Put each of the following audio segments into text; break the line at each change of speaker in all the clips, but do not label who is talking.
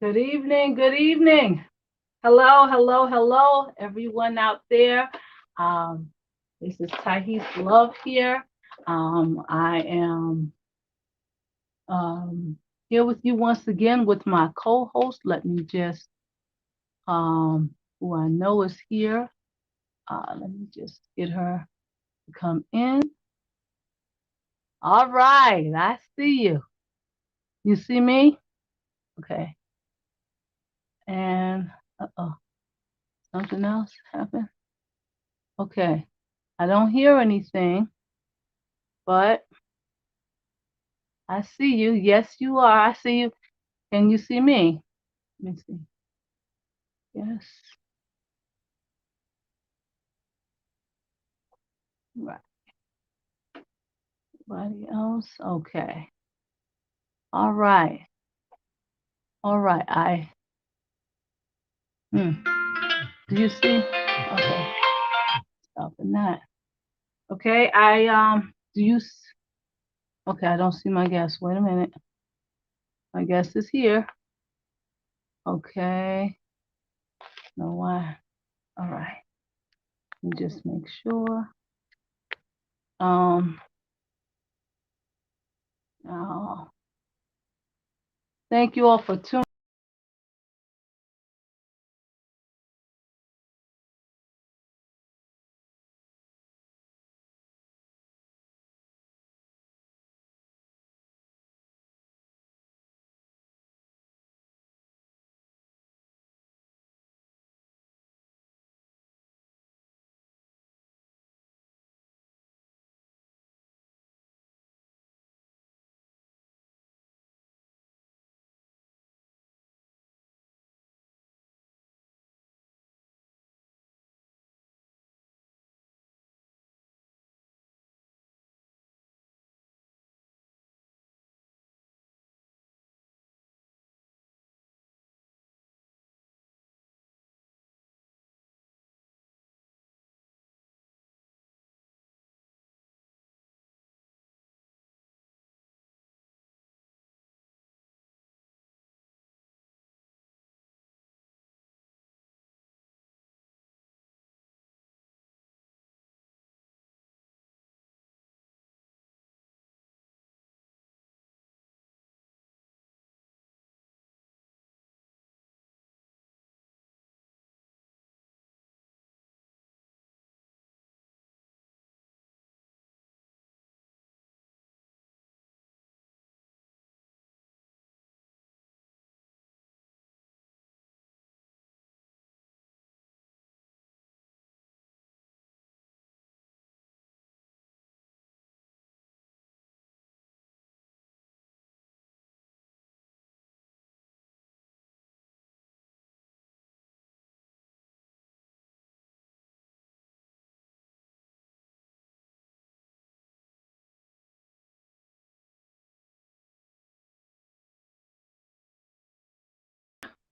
Good evening. Good evening. Hello, hello, hello, everyone out there. Um, this is Tahis Love here. I am here with you once again with my co-host. Let me just who I know is here. Let me just get her to come in. All right, I see you. You see me? Okay. And uh-oh, something else happened. Okay. I don't hear anything, but I see you. Yes, you are. I see you. Can you see me? Let me see. Yes. Right. Anybody else? Okay. All right. All right. Do you see? Okay. Stopping that. Okay. Do you? Okay. I don't see my guest. Wait a minute. My guest is here. Okay. No why. All right. Let me just make sure. Um. Oh, thank you all for tuning.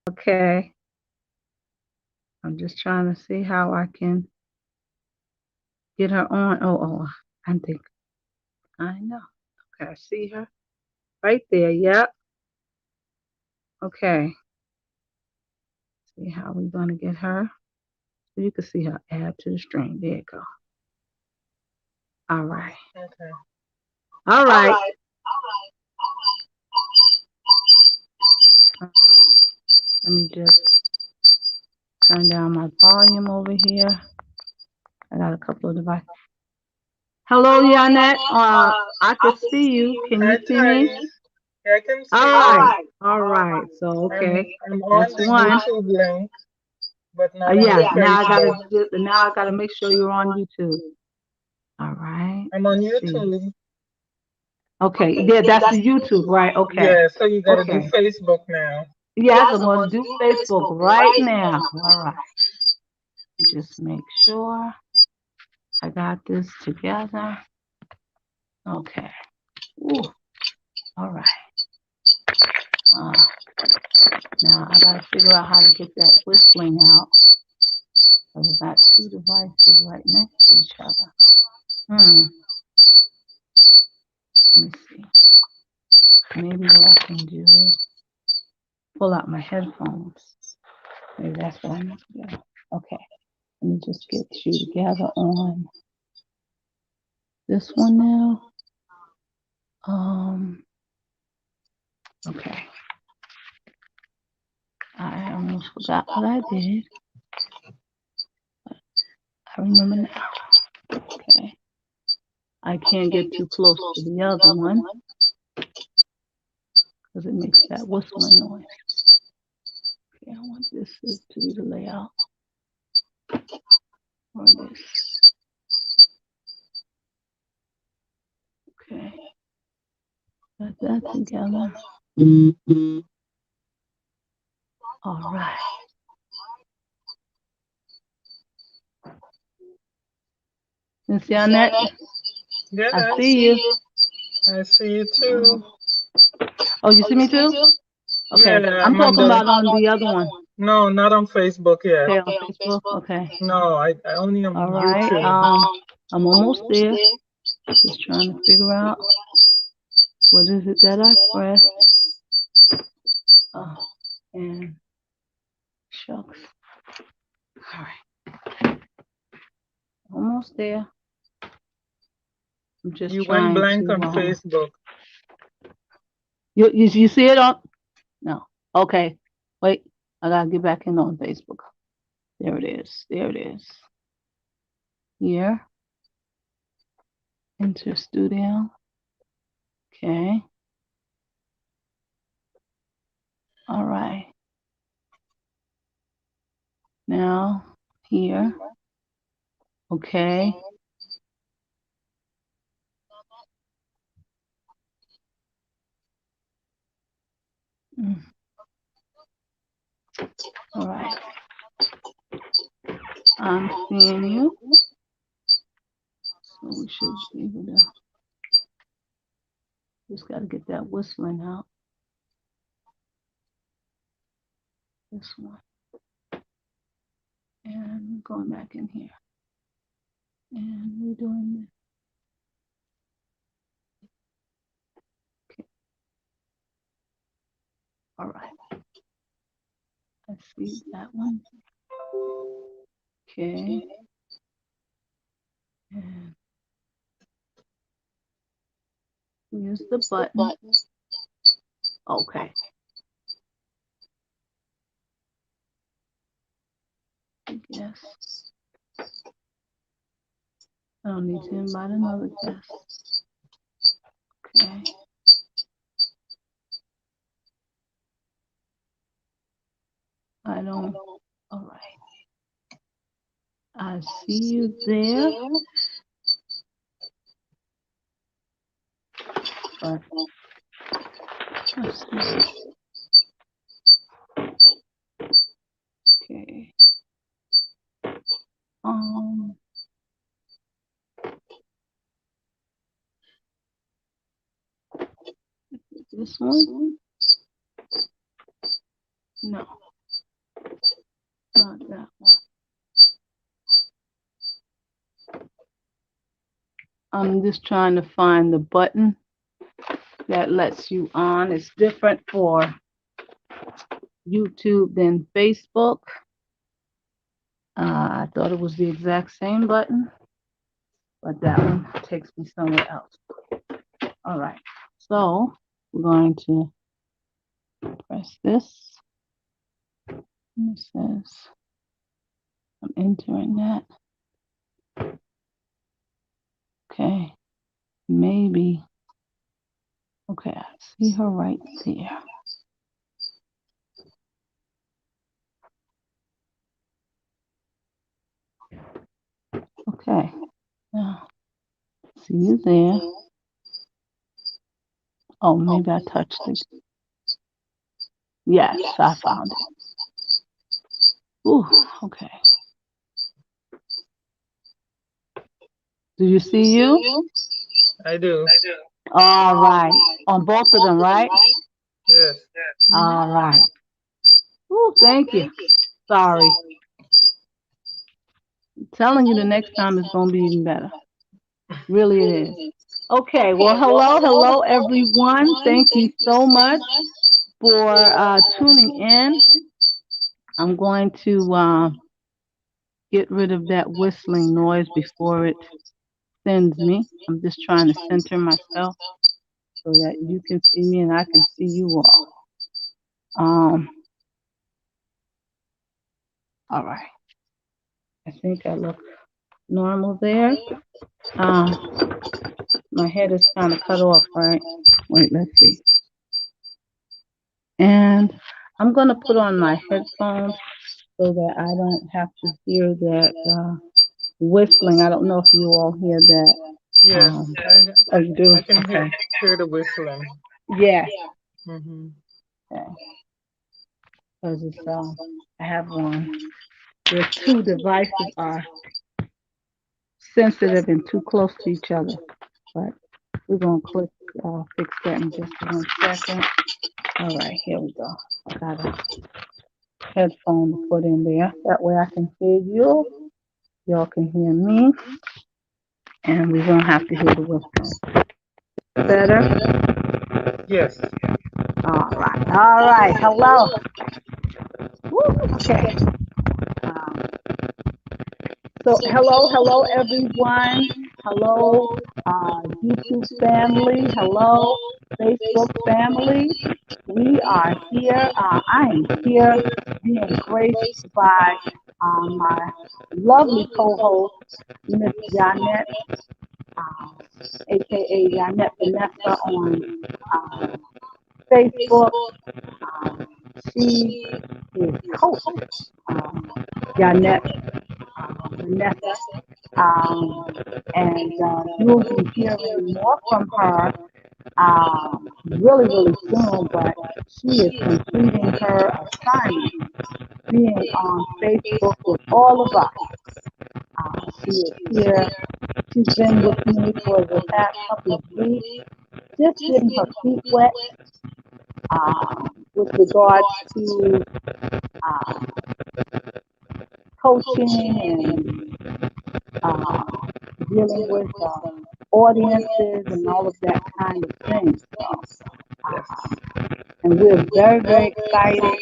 Okay. I'm just trying to see how I can get her on. Oh, I think I know. Okay, I see her right there. Yep. Okay. See how we're gonna get her. So you can see her add to the string. There you go. All right.
Okay.
All right. Um, let me just turn down my volume over here. I got a couple of devices. Hello, Yanette. I can see you. Can
Hi,
you see me?
Thais. Yeah, I can
All
see you.
right. All right. So okay,
I'm on
that's
the
one.
YouTube link, but not on the
Yeah.
Facebook.
Now I gotta make sure you're on YouTube. All right.
I'm on
Let's see.
YouTube.
Okay. Yeah, that's the YouTube, right? Okay.
Yeah, so you gotta do
Okay.
Facebook now.
Yes, I'm gonna do Facebook right now. All right. Just make sure I got this together. Okay. Ooh. All right. Uh, now I gotta figure out how to get that whistling out. Because I got two devices right next to each other. Let me see. Maybe what I can do is pull out my headphones. Maybe that's what I need to do. Okay. Let me just get you together on this one now. Okay. I almost forgot what I did. I remember now. Okay. I can't get too close to the other one because it makes that whistling noise. Okay, I want this to be the layout. Or this. Okay. Got that together. All right. Miss Yannette,
Yeah,
I see you.
I see you too.
Oh, you see me too? Okay.
Yeah,
I'm
I'm on
talking
the.
about on the other one.
No, not on Facebook yet.
Okay, on Facebook. Okay.
No, I only on
All right.
YouTube.
I'm almost there. Just trying to figure out what is it that I pressed. Oh, and shucks. All right. Almost there. I'm just
You went
trying
blank
to.
on Facebook.
You see it on? No. Okay. Wait. I gotta get back in on Facebook. There it is. There it is. Here. Enter studio. Okay. All right. Now here. Okay. All right. I'm seeing you. So we should be able to. Just got to get that whistling out. This one. And going back in here. And we're doing this. Okay. All right. I see that one. Okay. And here's the button. Okay. I guess. I don't need to invite another guest. Okay. I don't. All right. I see you there. But let's see. Okay. This one? No. Not that one. I'm just trying to find the button that lets you on. It's different for YouTube than Facebook. I thought it was the exact same button, but that one takes me somewhere else. All right, so we're going to press this. And it says, I'm entering that. Okay, maybe. Okay, I see her right there. Okay, now, see you there. Oh, maybe I touched it. Yes, I found it. Ooh, okay. Do you see you?
I do.
All right. On both of them, right?
Yes.
All right. Ooh, thank you. Sorry. I'm telling you the next time it's going to be even better. Really it is. Okay, well, hello, everyone. Thank you so much for tuning in. I'm going to get rid of that whistling noise before it sends me. I'm just trying to center myself so that you can see me and I can see you all. All right. I think I look normal there. My head is kind of cut off, right? Wait, let's see. And I'm going to put on my headphones so that I don't have to hear that whistling. I don't know if you all hear that.
Yes,
Oh, you do?
I can
Okay.
hear the whistling.
Yeah.
Mm-hmm.
Okay. Because it's I have one. The two devices are sensitive and too close to each other. But we're gonna fix that in just 1 second. All right, here we go. I got a headphone to put in there. That way I can hear you. Y'all can hear me. And we won't have to hear the whistling. Better?
Yes.
All right. All right. Hello. Woo, okay. So hello, everyone. Hello, YouTube family. Hello, Facebook family. We are here. I am here being graced by my lovely co-host, Miss Yanette, aka Yanette Vanessa on Facebook. She is Coach Yanette Vanessa. And you'll be hearing more from her really soon, but she is completing her assignment, being on Facebook with all of us. She is here. She's been with me for the past couple of weeks, just getting her feet wet with regards to coaching and dealing with audiences and all of that kind of thing. So, and we're very excited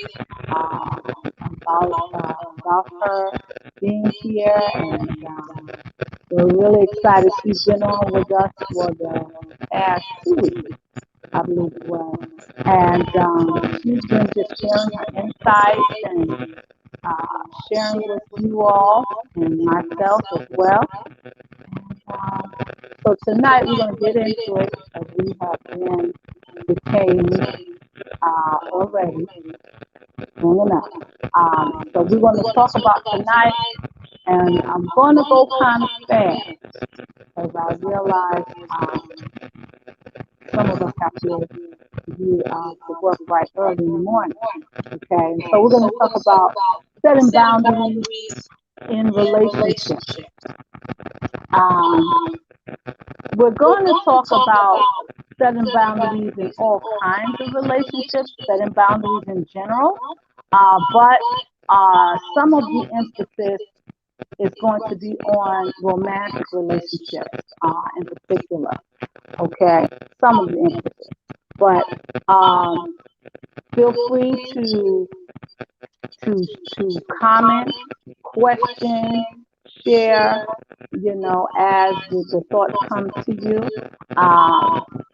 about her being here, and we're really excited. She's been on with us for the past 2 weeks, I believe it was, and she's been just sharing her insights and sharing with you all and myself as well. So tonight we're going to get into it as we have been detained already long enough. So we're going to talk about tonight, and I'm going to go kind of fast because I realize some of us have to do the work right early in the morning. Okay, and so we're going to talk about setting boundaries in relationships. We're going to talk about setting boundaries in all kinds of relationships, setting boundaries in general, but some of the emphasis is going to be on romantic relationships in particular. Okay, some of the emphasis, but feel free to comment, question, share, as the thoughts come to you.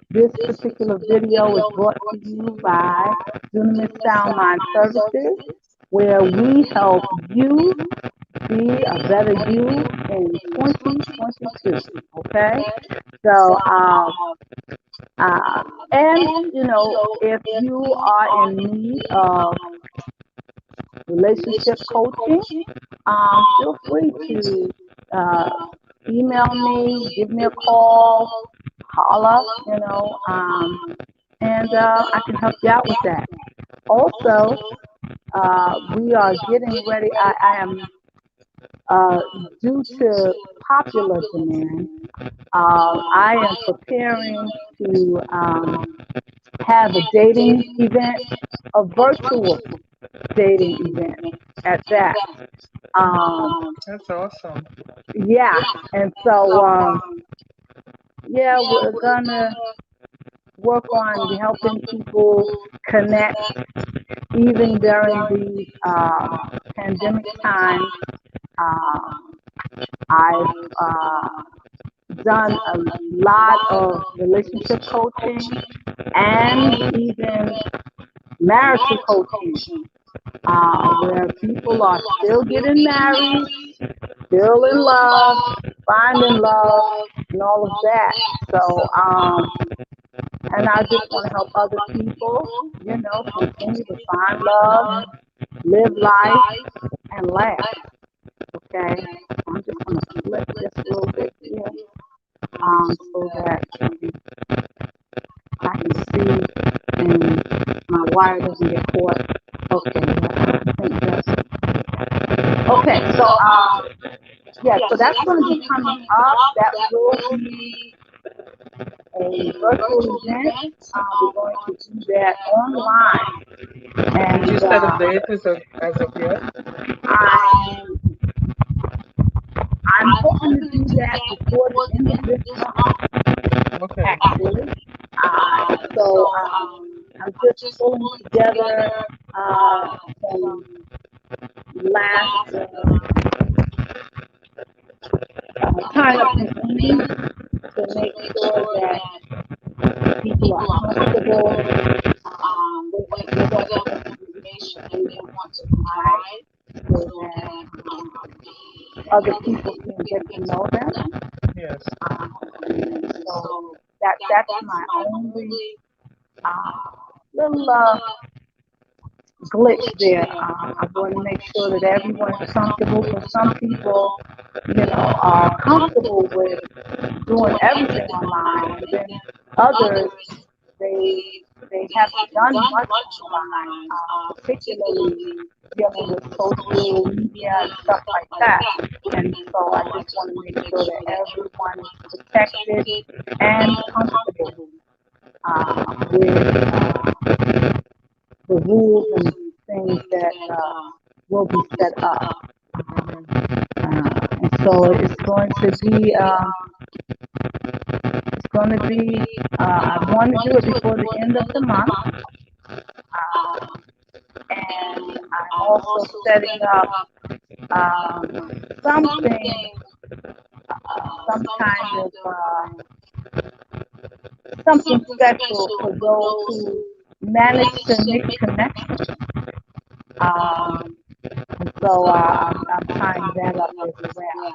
This particular video is brought to you by Dunamis Sound Mind Services, where we help you be a better you in 2022. Okay? So, and, if you are in need of relationship coaching, feel free to email me, give me a call, holla, and I can help you out with that. Also, we are getting ready. I am, due to popular demand, I am preparing to have a dating event, a virtual dating event at that.
That's awesome.
Yeah, and so yeah, we're gonna work on helping people connect even during these pandemic times. Um, I've done a lot of relationship coaching and even marital coaching, where people are still getting married, still in love, finding love, and all of that. So, and I just want to help other people, continue to find love, live life, and laugh. Okay, I'm just gonna flip this a little bit here, so that I can see and my wire doesn't get caught. Okay, yeah, I think that's okay. So, yeah, so that's gonna be coming up. That will be a virtual event. We're going to do that online,
Did you
and
set a date as of yet?
I'm I'm hoping to do that before the end of this month,
Okay.
actually. So I'm just pulling together some last tying up some ends to make sure that people are comfortable with whatever information they want to provide, so that other people can get to know them.
Yes.
So that's my only little glitch there. I want to make sure that everyone is comfortable. For some people, are comfortable with doing everything online, and then others they they haven't done much online, particularly dealing with social media and stuff like that. And so I just want to make sure that everyone is protected and comfortable with the rules and things that will be set up. And so it's going to be, I want to do it before the end of the month. And I'm also setting up something, some kind of something special for those who manage to make connections. Um, and so I'm tying that up as well.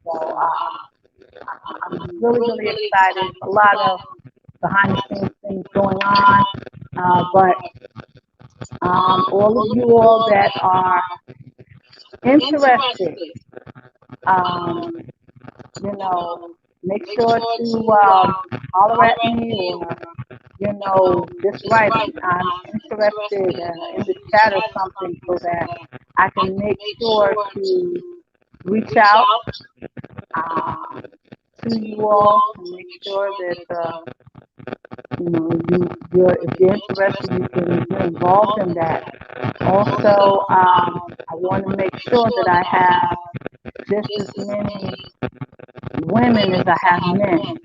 So I'm really, really excited. A lot of behind the scenes things going on. But all of you all that are interested, um, make sure to holler at me, or, just write. I'm interested in the chat or something, so that I can make sure to reach out to you all and make sure that if you're interested, you can get involved in that. Also, I want to make sure that I have just as many women as I have men.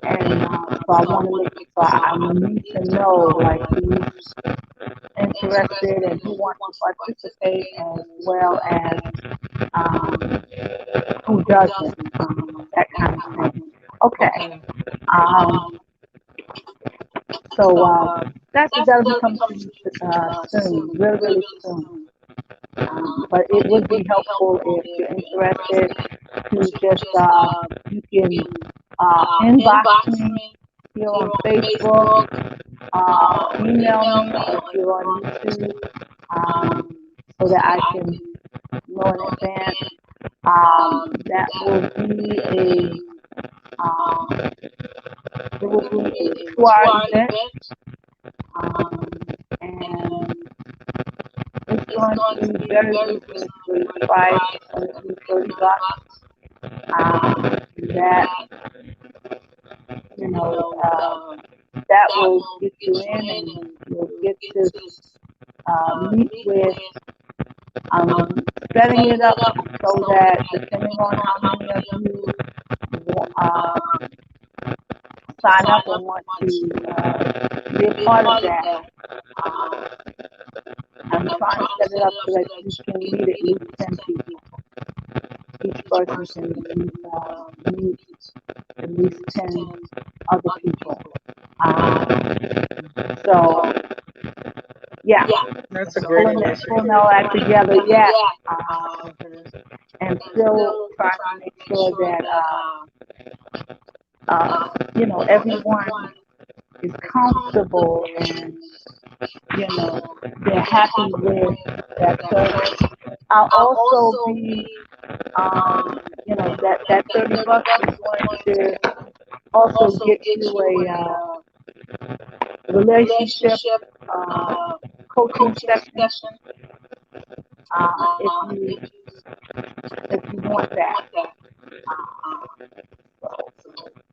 And so I want to I need to know, like, who's interested and who wants to participate, as well as who doesn't, that kind of thing. Okay. So that'll be coming to you soon, really, really soon. But it would be helpful if you're interested to just you can inbox me here on Facebook, email me, or if you're on YouTube, so that I can know in advance. That will be it will be a 2-hour event, and it's going to be very reasonably priced. It's going to be $30. That that will get you in, and you'll get to meet with I'm setting it up so that depending on how many of you sign up and want to be a part of that, I'm trying to set it up so that you can meet at least 10 people. Each person can meet at least 10 other people. So, yeah,
That's a great
pulling
initiative.
all that together, yeah,
Mhm.
and still trying to make sure that, everyone is comfortable and, they're happy with that service. I'll also be, that $30 is going to also get you a relationship coaching session if you want that. So,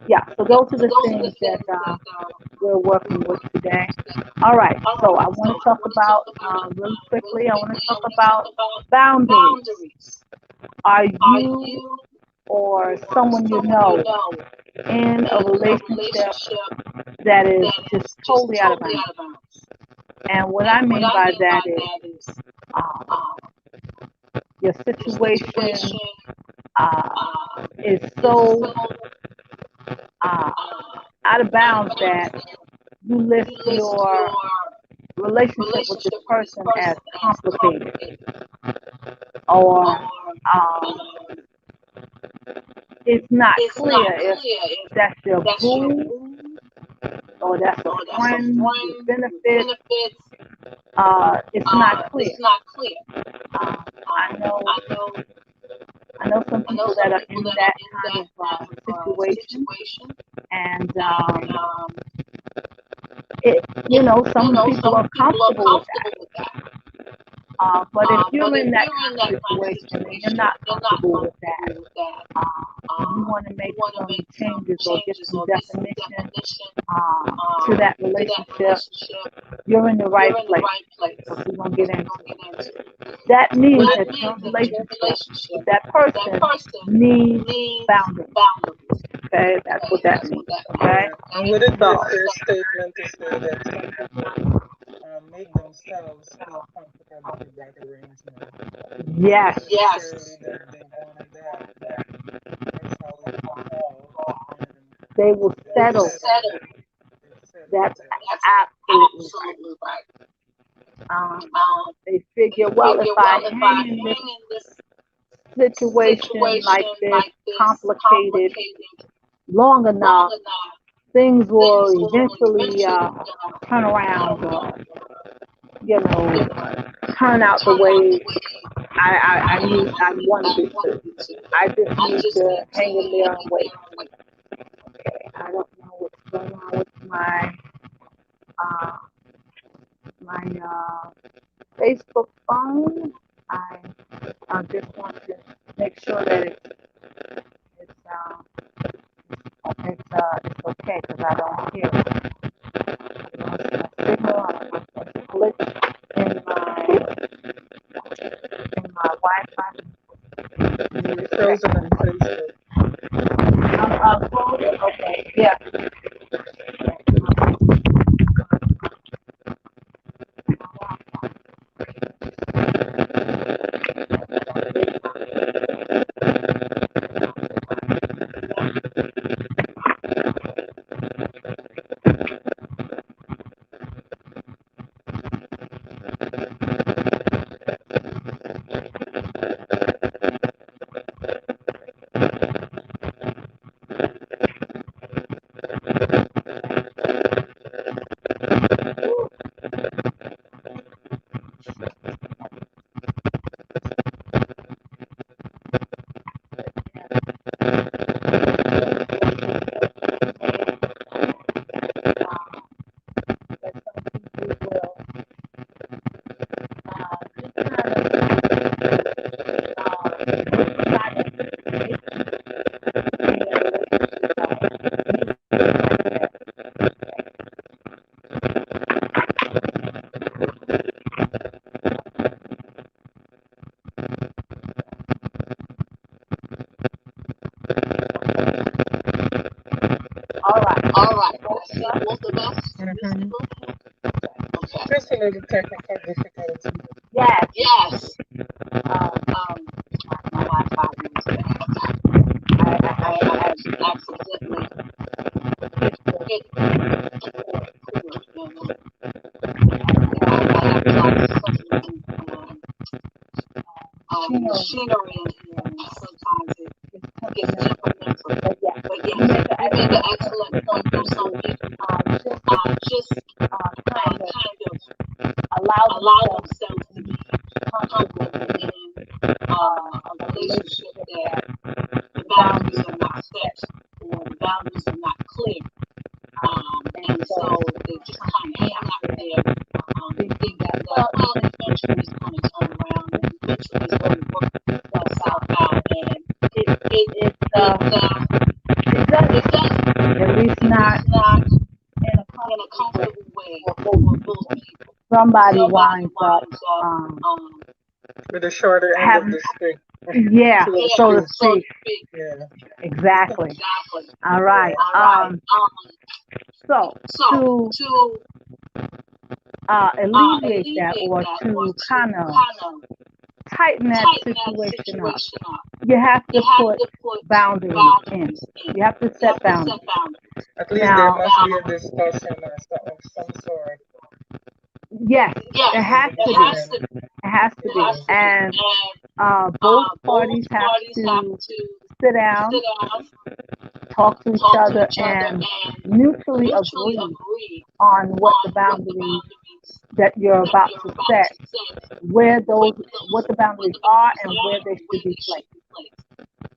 yeah, so those are the things that we're working with today. All right, so I want to talk about really quickly. I want to talk about boundaries. Are you or someone you know in a relationship that is just totally out of bounds? And what I mean by that is your situation is so uh, out of bounds that you list your relationship with this person as complicated, or it's not clear if that's your boo or that's a friend with benefits. It's not clear. I know some people that are in that kind of situation, and some people are comfortable with that. But if you're in that kind of situation and you're not comfortable with that, you want to make some changes or get some definition to that relationship, you're in the right place. So we're going to get into it. That means that your relationship with that person needs boundaries. Okay, that's what that means. Okay.
And would it be a fair statement to say that some people make themselves feel comfortable with that arrangement?
Yes.
Not necessarily that they wanted that, but that's how it falls, and
They will
they
settle.
settle
That's
for that.
absolutely right. They figure, well, if I hang in this situation like this, complicated, long enough, things will eventually turn around or, turn out the way I wanted it to. I just need to hang in there and wait. Okay, I don't know what's going on with uh, my Facebook phone. I just want to make sure that it's okay because I don't hear it. My signal, I don't know if it's a glitch in my Wi-Fi.
You're frozen on Facebook.
I'm frozen. Okay, yeah.
Mhm. Just a little technical difficulty.
Yes. My Wi-Fi is bad. I accidentally hit the I have like machinery in here, and sometimes it gets temperamental. But yes, you make an excellent point. For some people, just kind of allow themselves to be comfortable in a relationship that the boundaries are not set or the boundaries are not clear. And so they just kind of hang out there, thinking that, well, eventually it's going to turn around and eventually it's going to work itself out. And it doesn't, at least not in a comfortable way for both people. Somebody winds up
With the shorter end of the stick.
yeah, so to speak.
Yeah.
Exactly. All right. So to alleviate that, or to kind of tighten that situation up, you have to put boundaries in. You have to set boundaries.
At least there must be a discussion of some sort.
Yes, it has to be. It has to be. And both parties have to sit down, talk to each other, and mutually agree on what the boundaries that you're about to set, where those, what the boundaries are, and where they should be placed.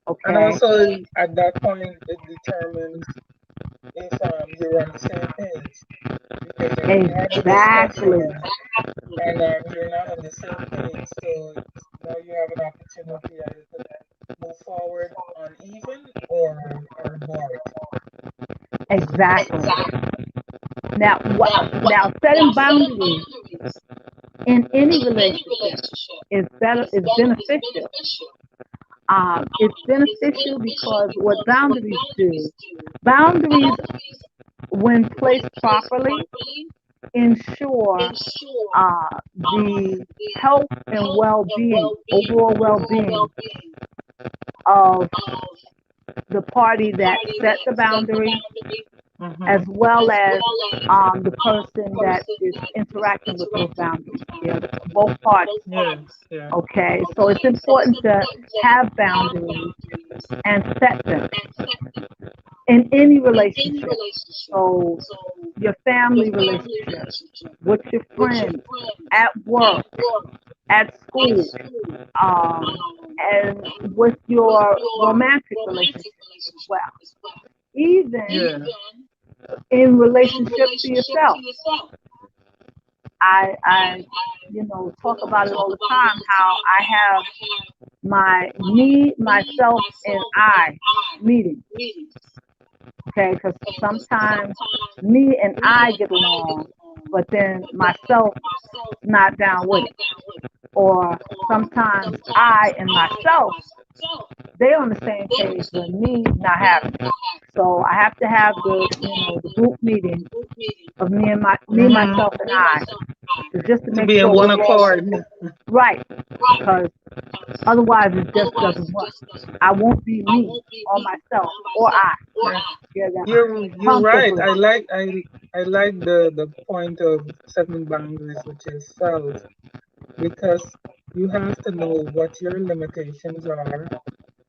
Okay.
And also at that point, it determines if you're on the same page. Because if you had a discussion and you're not on the same page, so now you have an opportunity either to move forward uneven or abort.
Exactly. Now, setting boundaries in any relationship is beneficial. It's beneficial because what boundaries do, boundaries, when placed properly, ensure the health and well-being, overall well-being of the party that set the boundary, as well as the person that is interacting with those boundaries. Yeah, both parties.
Yeah.
Okay, so it's important to have boundaries and set them in any relationship. So your family relationship, with your friends, at work, at school, and with your romantic relationship as well. Even in relationship to yourself. I talk about it all the time, how I have my me, myself, and I meetings. Okay, because sometimes me and I get along, but then myself not down with it. Or sometimes I and myself, they're on the same page with me not having it. So I have to have the group meeting of me, myself, and I, just to make
be
sure
in one
we're all
accord.
right. Because otherwise it just doesn't work. I won't be me or myself or I.
You're right. I like the point of setting boundaries, which is self, because you have to know what your limitations are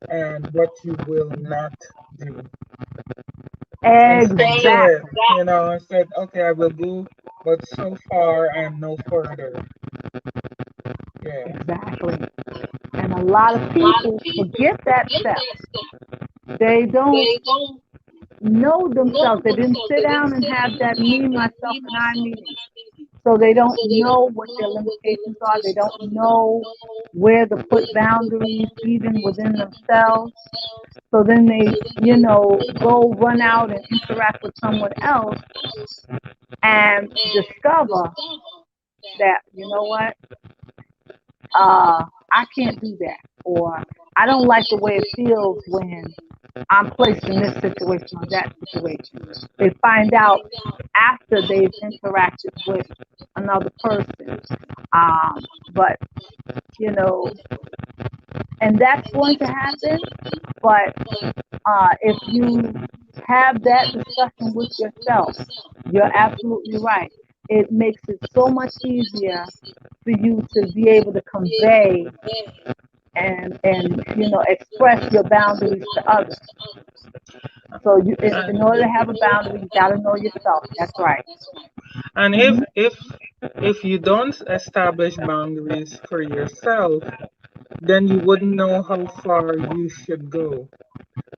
and what you will not do.
Exactly.
Instead, I said, okay, I will go, but so far and no further. Yeah.
Exactly. And a lot of people forget that step. They don't know themselves. They didn't sit down and have that me, myself, and I meeting. So they don't know what their limitations are. They don't know where to put boundaries even within themselves. So then they, go run out and interact with someone else and discover that, you know what, I can't do that. Or I don't like the way it feels when I'm placed in this situation or that situation. They find out after they've interacted with another person. But, you know, and that's going to happen. But if you have that discussion with yourself, you're absolutely right. It makes it so much easier for you to be able to convey and express your boundaries to others. So
And
in order to have a boundary, you got to know yourself. That's right.
and
Hmm.
if you don't establish boundaries for yourself, then you wouldn't know how far you should go.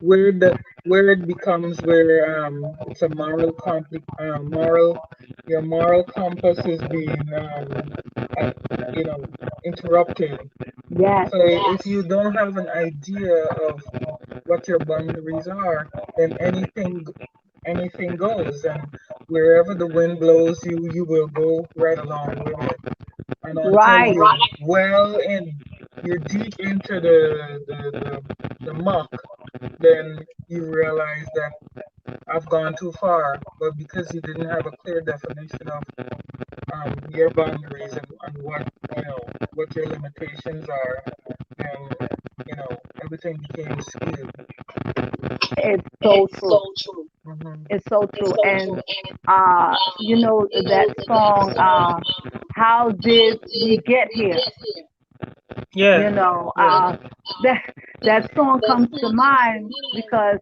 Where it becomes where it's a moral your moral compass is being uh, you know interrupted.
Yes.
So if you don't have an idea of what your boundaries are, then anything goes, and wherever the wind blows you will go right along with it. And until
Right.
you're well in, you're deep into the muck, then you realize that I've gone too far. But because you didn't have a clear definition of your boundaries and what your limitations are, then everything became skewed.
It's so true.
Hmm.
It's so true. And that song, "How Did We Get Here?"
Yeah,
You know,
yeah.
that that song comes to mind because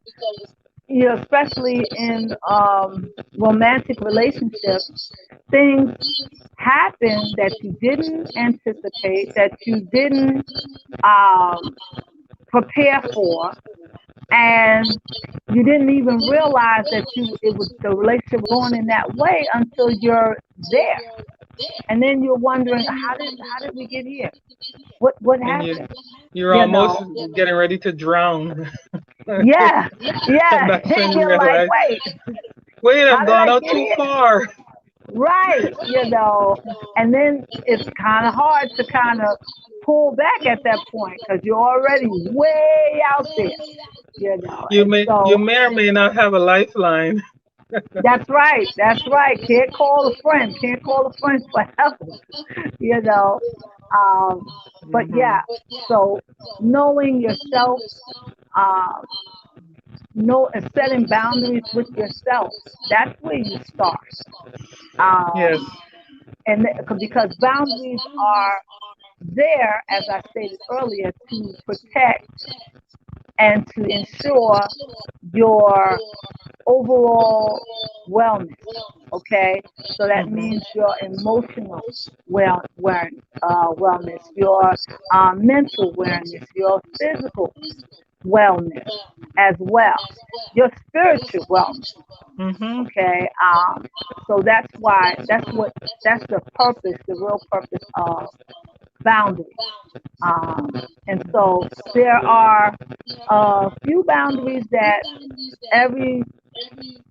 especially in romantic relationships, things happen that you didn't anticipate, that you didn't um, prepare for, and you didn't even realize that the relationship was going in that way until you're there, and then you're wondering how did we get here? What
And
happened?
you're
You
almost
know?
getting ready to drown.
Yeah,
And
yeah.
that's when you
You're like,
realize,
wait,
wait,
how
I've
did
gone
I
out
get
too
here?
far.
Right, and then it's kind of hard to kind of pull back at that point because you're already way out there, and
You
so
may or may not have a lifeline.
that's right, that's right. Can't call a friend, can't call a friend for help, you know. But
Hmm.
yeah, so knowing yourself, uh, setting boundaries with yourself, that's where you start.
Yes.
Um, and because boundaries are there, as I stated earlier, to protect and to ensure your overall wellness. Okay, so that
Hmm.
means your emotional wellness, your mental wellness, your physical wellness as well, your spiritual wellness.
Hmm.
Okay, so that's the purpose, the real purpose of boundaries. And so there are a few boundaries that every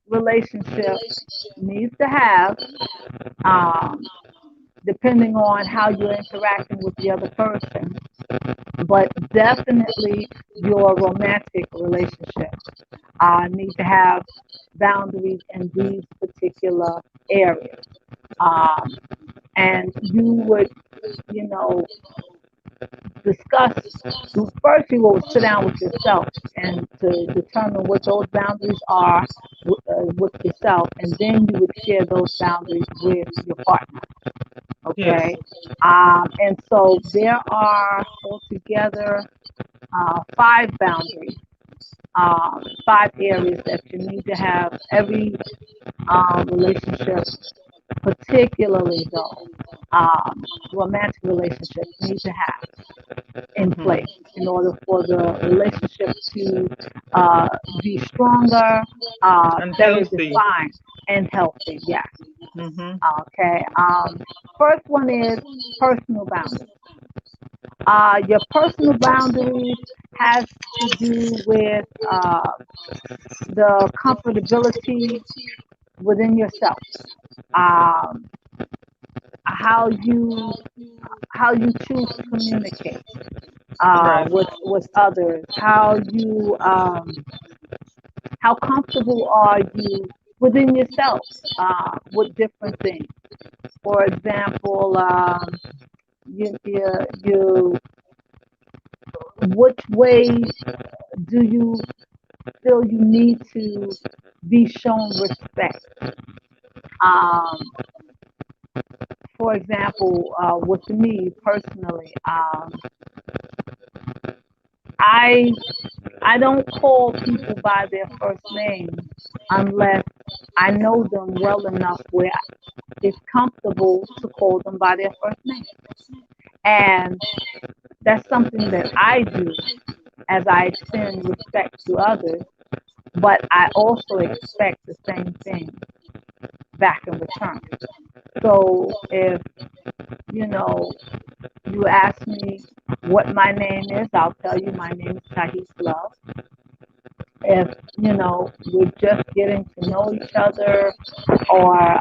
relationship needs to have, um, depending on how you're interacting with the other person. But definitely your romantic relationship need to have boundaries in these particular areas. Um, and you would, you know, discuss. First, you will sit down with yourself and to determine what those boundaries are with yourself, and then you would share those boundaries with your partner.
Yes.
Okay, and so there are altogether 5 boundaries, 5 areas that you need to have every relationship, particularly though romantic relationships, need to have in
Hmm.
place in order for the relationship to be stronger,
And
better
healthy.
defined, and healthy. Yes.
Hmm.
Okay. First one is personal boundaries. Your personal boundaries has to do with the comfortability within yourself. Um, how you how you choose to communicate.
Right.
with others, how comfortable are you within yourself with different things. For example, you which way do you feel you need to be shown respect? Um, for example, with me personally, I I don't call people by their first name unless I know them well enough where it's comfortable to call them by their first name. And that's something that I do as I extend respect to others, but I also expect the same thing back in return. So if, you know, you ask me what my name is, I'll tell you my name is Tahis Love. If, we're just getting to know each other, or,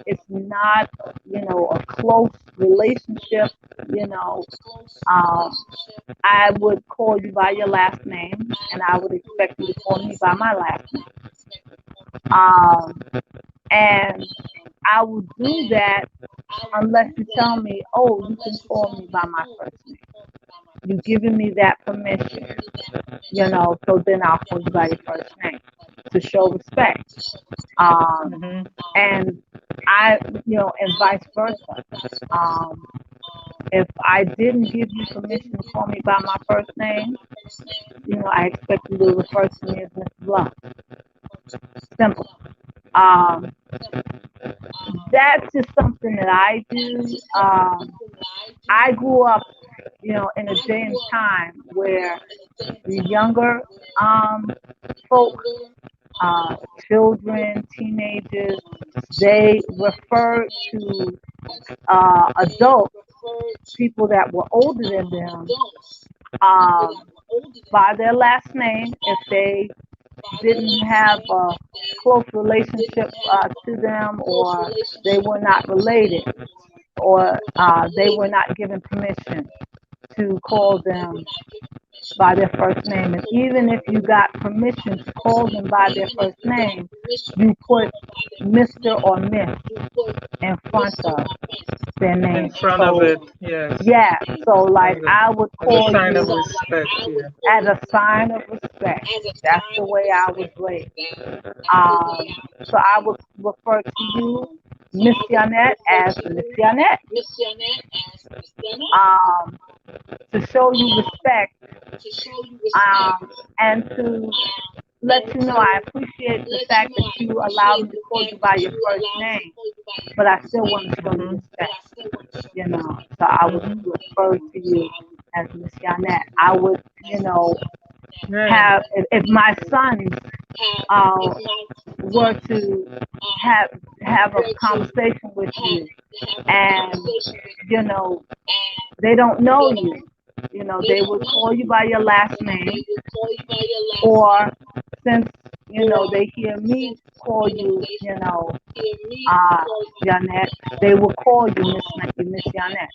it's not, a close relationship, you know, um, I would call you by your last name, and I would expect you to call me by my last name. Um, and I will do that unless you tell me, oh, you can call me by my first name. You've given me that permission, so then I'll call you by your first name to show respect. Um,
Mm-hmm.
and and vice versa. Um, if I didn't give you permission to call me by my first name, I expect you to refer to me as Mr. Blunt. Simple. Um, that's just something that I do. I grew up, in a day and time where the younger folk, uh, children, teenagers, they refer to adults, people that were older than them, um, by their last name if they didn't have a close relationship to them, or they were not related, or they were not given permission to call them by their first name. And even if you got permission to call them by their first name, you put Mr. or Miss in front of their
In
name.
front of
So,
it, yes.
yeah, so
As
like
a,
I would
as a
call
sign of
you
respect, yeah.
as a sign of respect. That's the way I was raised. So I would refer to you, Miss Yanette, as Miss Yanette, um, to show you respect, and to let you know I appreciate the fact that you allow me to call you by your first name, but I still want to show you
Mm-hmm.
respect. So I would
Mm-hmm.
refer to you as Miss Yanette. I would,
Right.
if my sons uh, were to have have a conversation with you, and you know they don't know you, they would call you by your last name, or since they hear me call you, uh Janet, they will call you Miss Janet.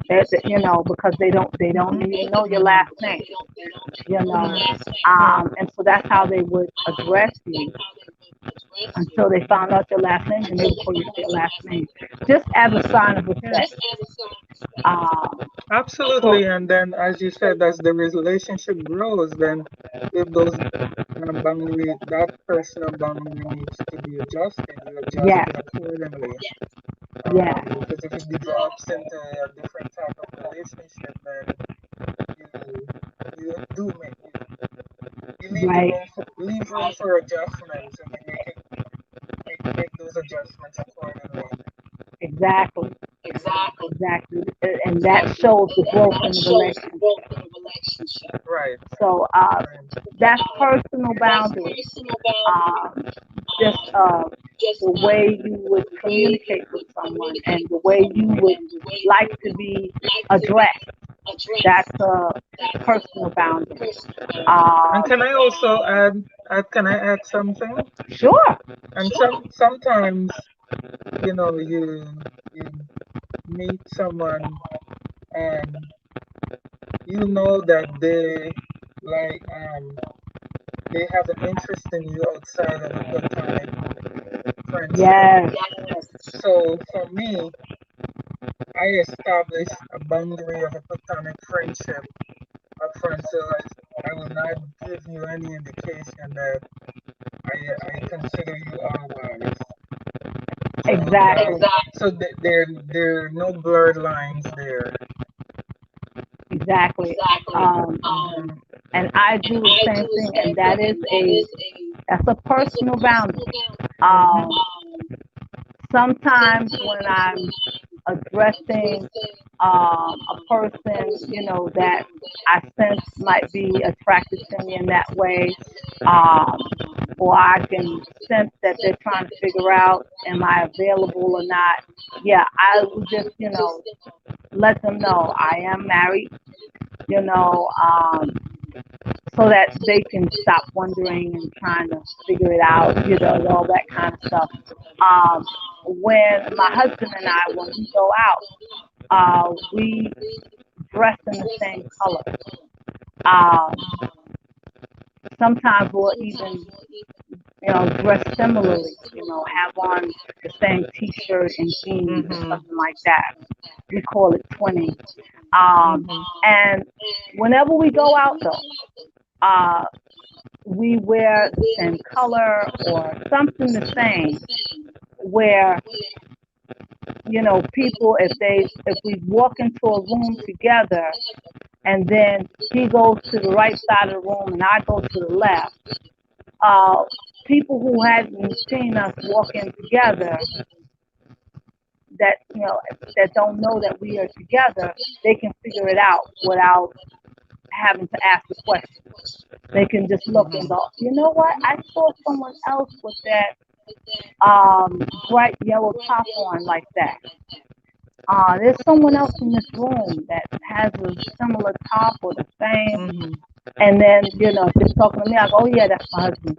Because they don't
Mm-hmm.
even know your last name,
Right. Right.
and so that's how they would address you until they found out your last name, and they would call you your last name, just as a sign of
Yeah.
respect. So
Absolutely. And then, as you said, as the relationship grows, then if those boundary, that personal boundary needs to be adjusted, you adjust
yes,
it accordingly.
yes,
Because if it develops into a different type of relationship, then you you do make you leave the
right,
room for adjustments, and you make those adjustments accordingly.
exactly, exactly, and that shows the growth in the relationship.
Right.
So
Right.
that's personal boundaries. Um, just the way you would communicate with someone and the way you would like to be addressed. That's a personal boundary.
And
Um,
can I also can I add something?
sure.
And sometimes, you know, you meet someone and you know that they have an interest in you outside of the platonic friendship.
Yes,
So for me, I established a boundary of a platonic friendship upfront. So I will not give you any indication that I consider you otherwise. So that
exactly,
there are no blurred lines there.
exactly. Um,
Hmm.
and I do the same thing, and that's a personal boundary.
Hmm.
Um, Sometimes when I'm addressing a person, that I sense might be attracted to me in that way, um, or I can sense that they're trying to figure out, am I available or not? Yeah, I will just, let them know I am married, you know, um, so that they can stop wondering and trying to figure it out, all that kind of stuff. Um, when my husband and I, when we go out, we dress in the same color. Um, Sometimes we'll even, dress similarly, have on the same T-shirt and jeans or
Hmm.
something like that. We call it twinning.
Hmm.
And whenever we go out, though, uh, we wear the same color or something the same, where people, if we walk into a room together and then he goes to the right side of the room and I go to the left, uh, people who hadn't seen us walking together, that that don't know that we are together, they can figure it out without having to ask the question. They can just look and
Hmm.
go, you know what? I saw someone else with that bright yellow top on like that. There's someone else in this room that has a similar top or the same.
Hmm.
And then, if you're talking to me, I go, oh, yeah, that's my husband.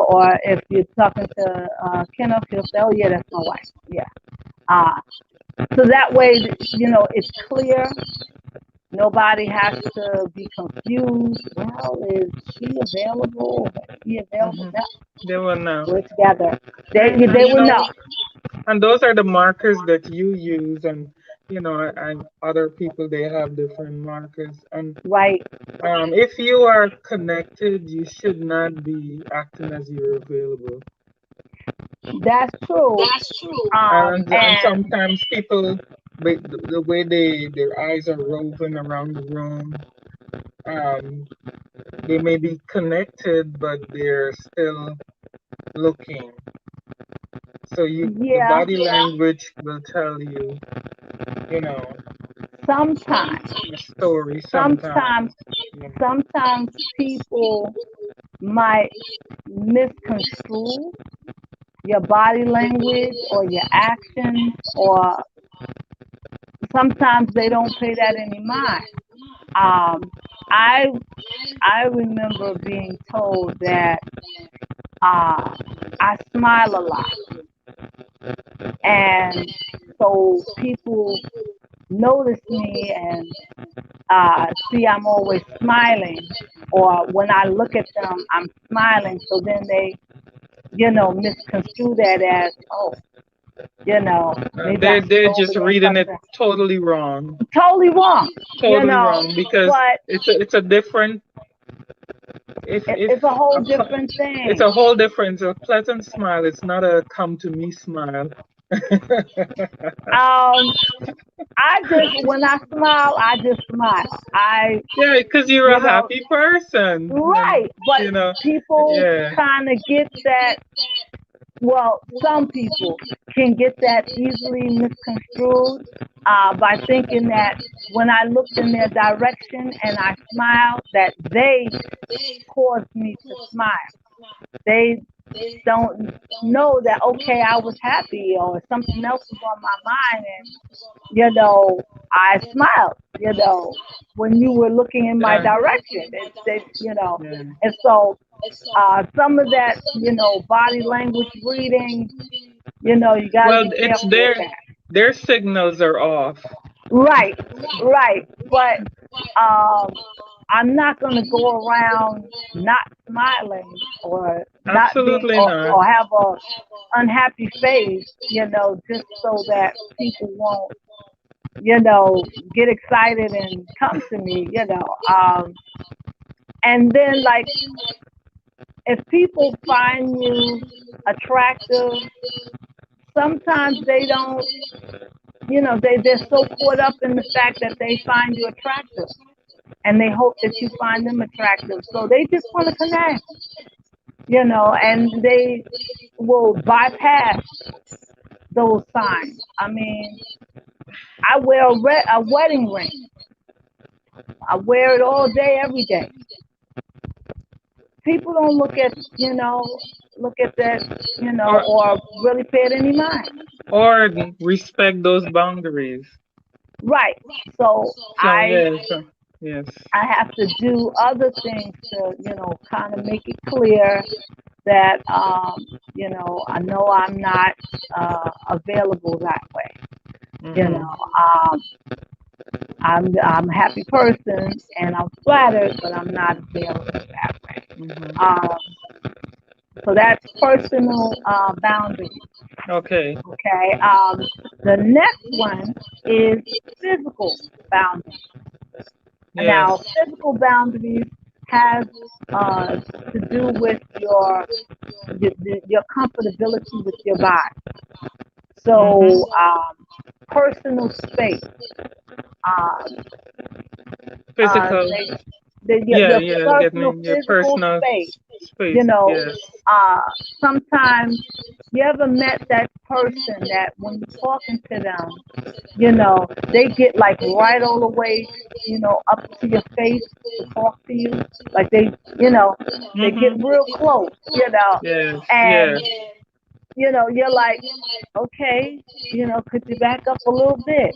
Or if you're talking to Kenneth, he'll say, oh, yeah, that's my wife. Yeah. Uh, so that way, it's clear. Nobody has to be confused. Well, is she available? Is he available?
Hmm.
No,
They will know.
we're together.
And
They will know.
and those are the markers that you use, and and other people they have different markers. And
Right.
if you are connected, you should not be acting as you're available.
That's true.
And
And
sometimes people, the way their eyes are roving around the room, um, they may be connected, but they're still looking. So the
yeah,
body language will tell you, you know,
sometimes,
the story
sometimes,
sometimes. Yeah.
sometimes people might misconstrue your body language or your actions, or sometimes they don't pay that any mind. Um, I I remember being told that I smile a lot, and so people notice me and see I'm always smiling, or when I look at them, I'm smiling. So then they, misconstrue that as, oh, maybe I should
They're
go over
just
there and
reading
talk to
it
them.
totally wrong,
Totally wrong,
totally wrong, because
but
it's a different, if
it's a whole
a pl-
different
it's
thing.
a whole difference. A pleasant smile, it's not a come to me smile.
Um, when I smile, I just smile.
Yeah, because you're a
You know,
happy person, and
right. But
you know,
people
yeah.
kind of get that. Well, some people can get that easily misconstrued by thinking that when I looked in their direction and I smiled, that they caused me to smile. They don't know that, okay, I was happy or something else was on my mind, and I smiled, when you were looking in my
Uh,
direction.
yeah.
And so some of that, body language reading, you got to
Well,
be
it's
careful with
there.
that.
their signals are off.
Right, right. But um, I'm not going to go around not smiling or not being
Absolutely not.
or have a unhappy face, just so that people won't, get excited and come to me. And then like if people find you attractive, sometimes they don't, they're so caught up in the fact that they find you attractive and they hope that you find them attractive. So they just want to connect, and they will bypass those signs. I mean, I wear a wedding ring. I wear it all day, every day. People don't look at that,
Or
or really pay it any mind.
or respect those boundaries.
Right. So
So
I
yes, yes.
I have to do other things to, kind of make it clear that, I know I'm not available that way. You know,
Mhm.
um, I'm a happy person and I'm flattered, but I'm not available that way.
Mhm.
Um, so that's personal boundaries.
Okay.
Okay. The next one is physical boundaries. Now,
Yes.
physical boundaries has to do with your comfortability with your body.
Mhm.
So, personal space. Um,
Physical.
they,
Yeah,
your
yeah. Get
personal
me your
physical
personal
space. You
space.
know,
Yes.
uh, sometimes you ever met that person that when you're talking to them, they get like right all the way, up to your face to talk to you. Like they get
Mhm.
real close,
Yes.
and
Yes.
you're like, okay, could you back up a little bit.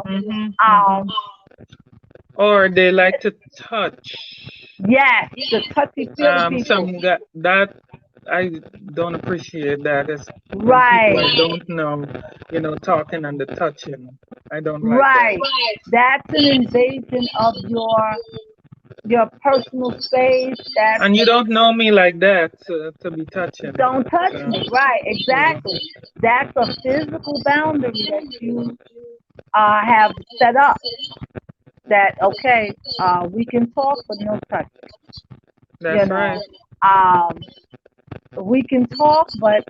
Mhm.
Um,
Mhm. Or they like to touch.
yes, the touchy feely people.
That I don't appreciate that as from people
Right,
I don't know, talking and the touching. I don't like that.
right. That's an invasion of your personal space. That's
And you don't know me like that to be touching.
don't touch
So,
me. Right,
yeah.
exactly. That's a physical boundary that you have set up. That okay, we can talk, but no touching. You
That's
know,
right.
um, we can talk, but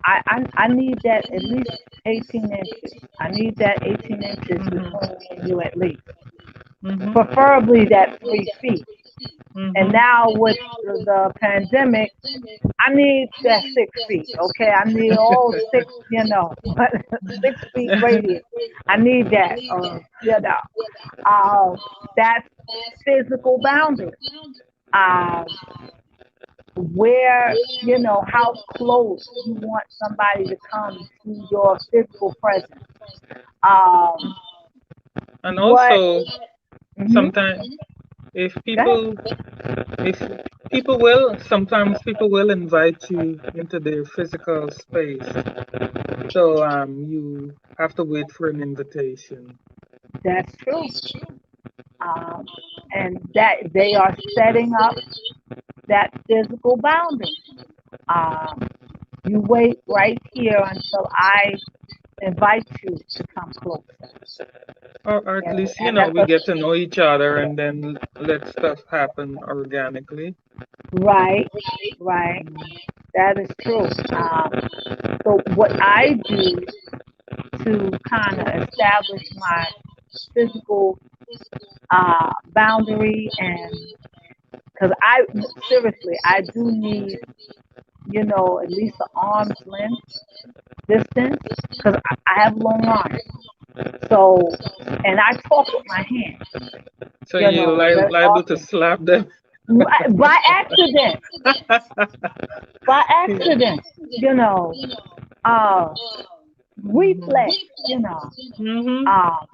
I need that at least 18 inches. I need that 18 inches
Mhm.
between me and you at least.
Mhm.
Preferably that 3 feet. And
Mhm.
now with the pandemic, I need that 6 feet. Okay, I need all six, 6 feet radius. I need that. Uh, that's physical boundary. Um, where how close you want somebody to come to your physical presence. Um,
And
what?
also,
Mm-hmm.
sometimes if
Go ahead.
people if people will sometimes people will invite you into their physical space. So you have to wait for an invitation.
That's true. Um, and that they are setting up that physical boundary. Um, you wait right here until I invite you to come closer.
Or at least,
And
we get to know each other and then let stuff happen organically.
right, right. That is true. So what I do to kind of establish my physical boundary, and because I do need, at least an arm's length distance because I have long arms. So, and I talk with my hands,
So you're
very
liable to
often.
slap them.
By accident, by accident, you know, uh,
Mhm.
reflex,
Mhm.
um,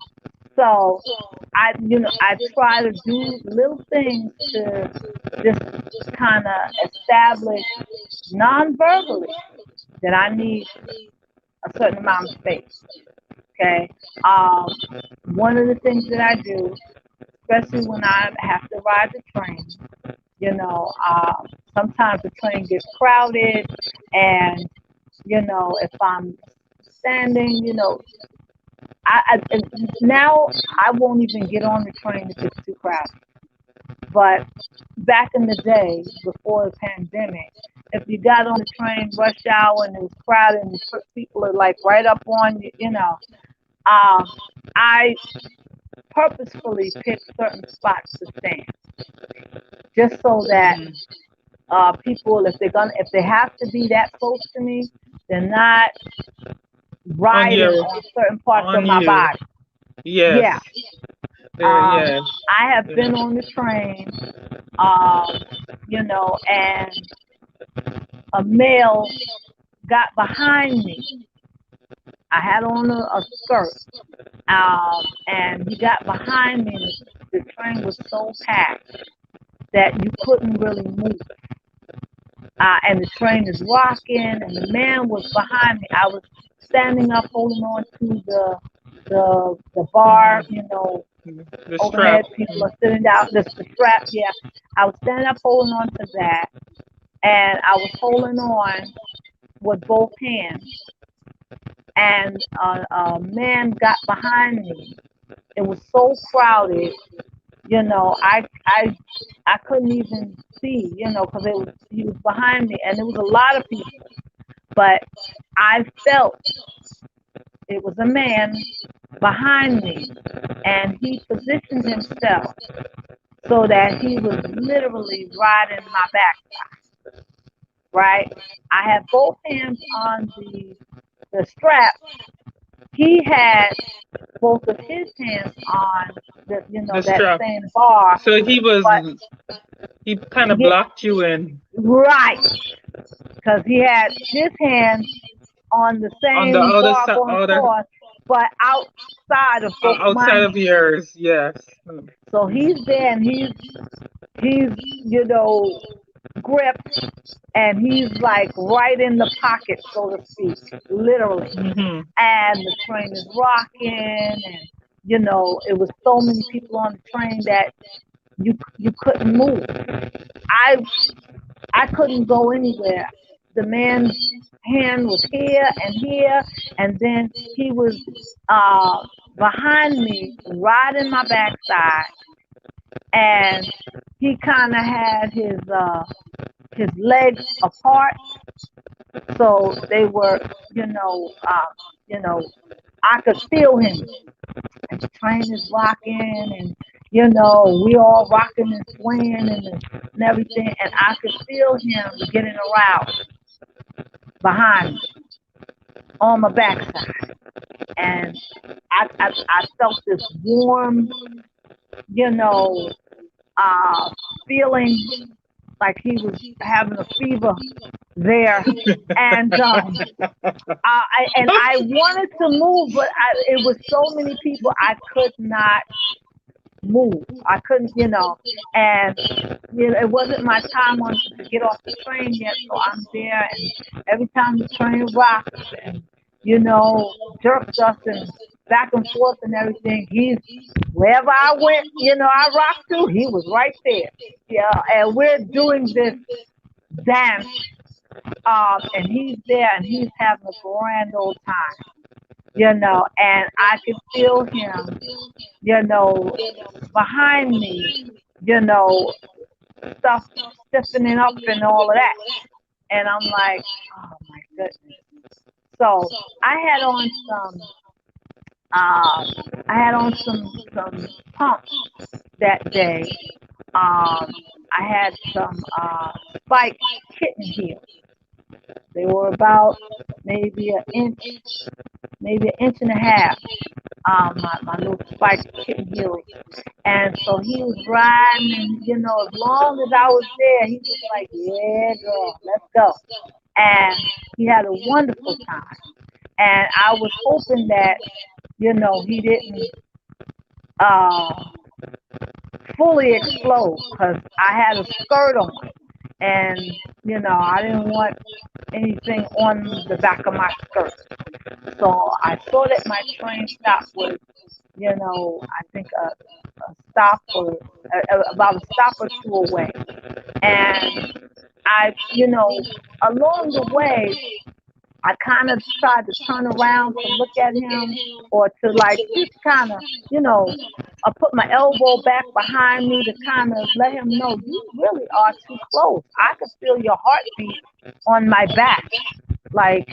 so I try to do little things to just kind of establish non-verbally that I need a certain amount of space. Okay. One of the things that I do, especially when I have to ride the train, you know, sometimes the train gets crowded, and if I'm standing, now I won't even get on the train if it's too crowded. But back in the day, before the pandemic, if you got on the train rush hour and it was crowded and the people are like right up on you, I purposefully pick certain spots to stand, just so that
Mhm.
people, if they have to be that close to me, they're not
On
riding
your,
on certain parts of
on
my
you.
body.
Yes.
Yeah.
There,
Um,
yes.
I have
Yes.
been on the train, um, and a male got behind me. I had on a skirt, and he got behind me. And the train was so packed that you couldn't really move. And the train is rocking, and the man was behind me. I was standing up, holding on to the bar,
Mhm. The strap.
overhead. People are sitting down. The strap, yeah. I was standing up, holding on to that, and I was holding on with both hands. And a man got behind me. It was so crowded, I couldn't even see, because he was behind me, and there was a lot of people. But I felt it was a man behind me, and he positioned himself so that he was literally riding my backside. Right? I had both hands on the strap. He had both of his hands on
The
that
strap.
same bar,
So he was,
but
he kind of
yeah,
blocked you in
right, because he had his hand on the
on the
same
other
bar
side,
going
other
across, but outside of both of my
outside of
hands.
yours. Yes.
So he's
Mm-hmm.
there, and he's gripped, and he's like right in the pocket, so to speak, literally.
Mm-hmm.
And the train is rocking, and it was so many people on the train that you couldn't move. I I couldn't go anywhere. The man's hand was here, and then he was uh, behind me, riding my backside, and he kind of had his legs apart, so they were, you know, I could feel him, and the train is rocking, and we all rocking and swaying and everything, and I could feel him getting aroused behind me on my backside, and I felt this warm, you know, uh, feeling like he was having a fever there, and I wanted to move, but it was so many people I could not move. I couldn't, and it wasn't my time on to get off the train yet, so I'm there, and every time the train rocks and jerks us and back and forth and everything, he's wherever I went, I rocked to, he was right there. Yeah, and we're doing this dance, and he's there, and he's having a grand old time, and I could feel him, you know, behind me, you know, stuff stiffening up and all of that. And I'm like, oh my goodness. So I had on some, uh, I had on some pumps that day. I had some spiked kitten heels. They were about maybe an inch, maybe an inch and a half. My little spiked kitten heels. And so he was riding, and as long as I was there, he was like, "Yeah, girl, let's go." And he had a wonderful time. And I was hoping that he didn't uh, fully explode, because I had a skirt on, and I didn't want anything on the back of my skirt. So I saw that my train stop was, I think a stop or about a stop or two away. And I, along the way, I kind of tried to turn around to look at him or to like just kind of, put my elbow back behind me to kind of let him know you really are too close. I could feel your heartbeat on my back. Like,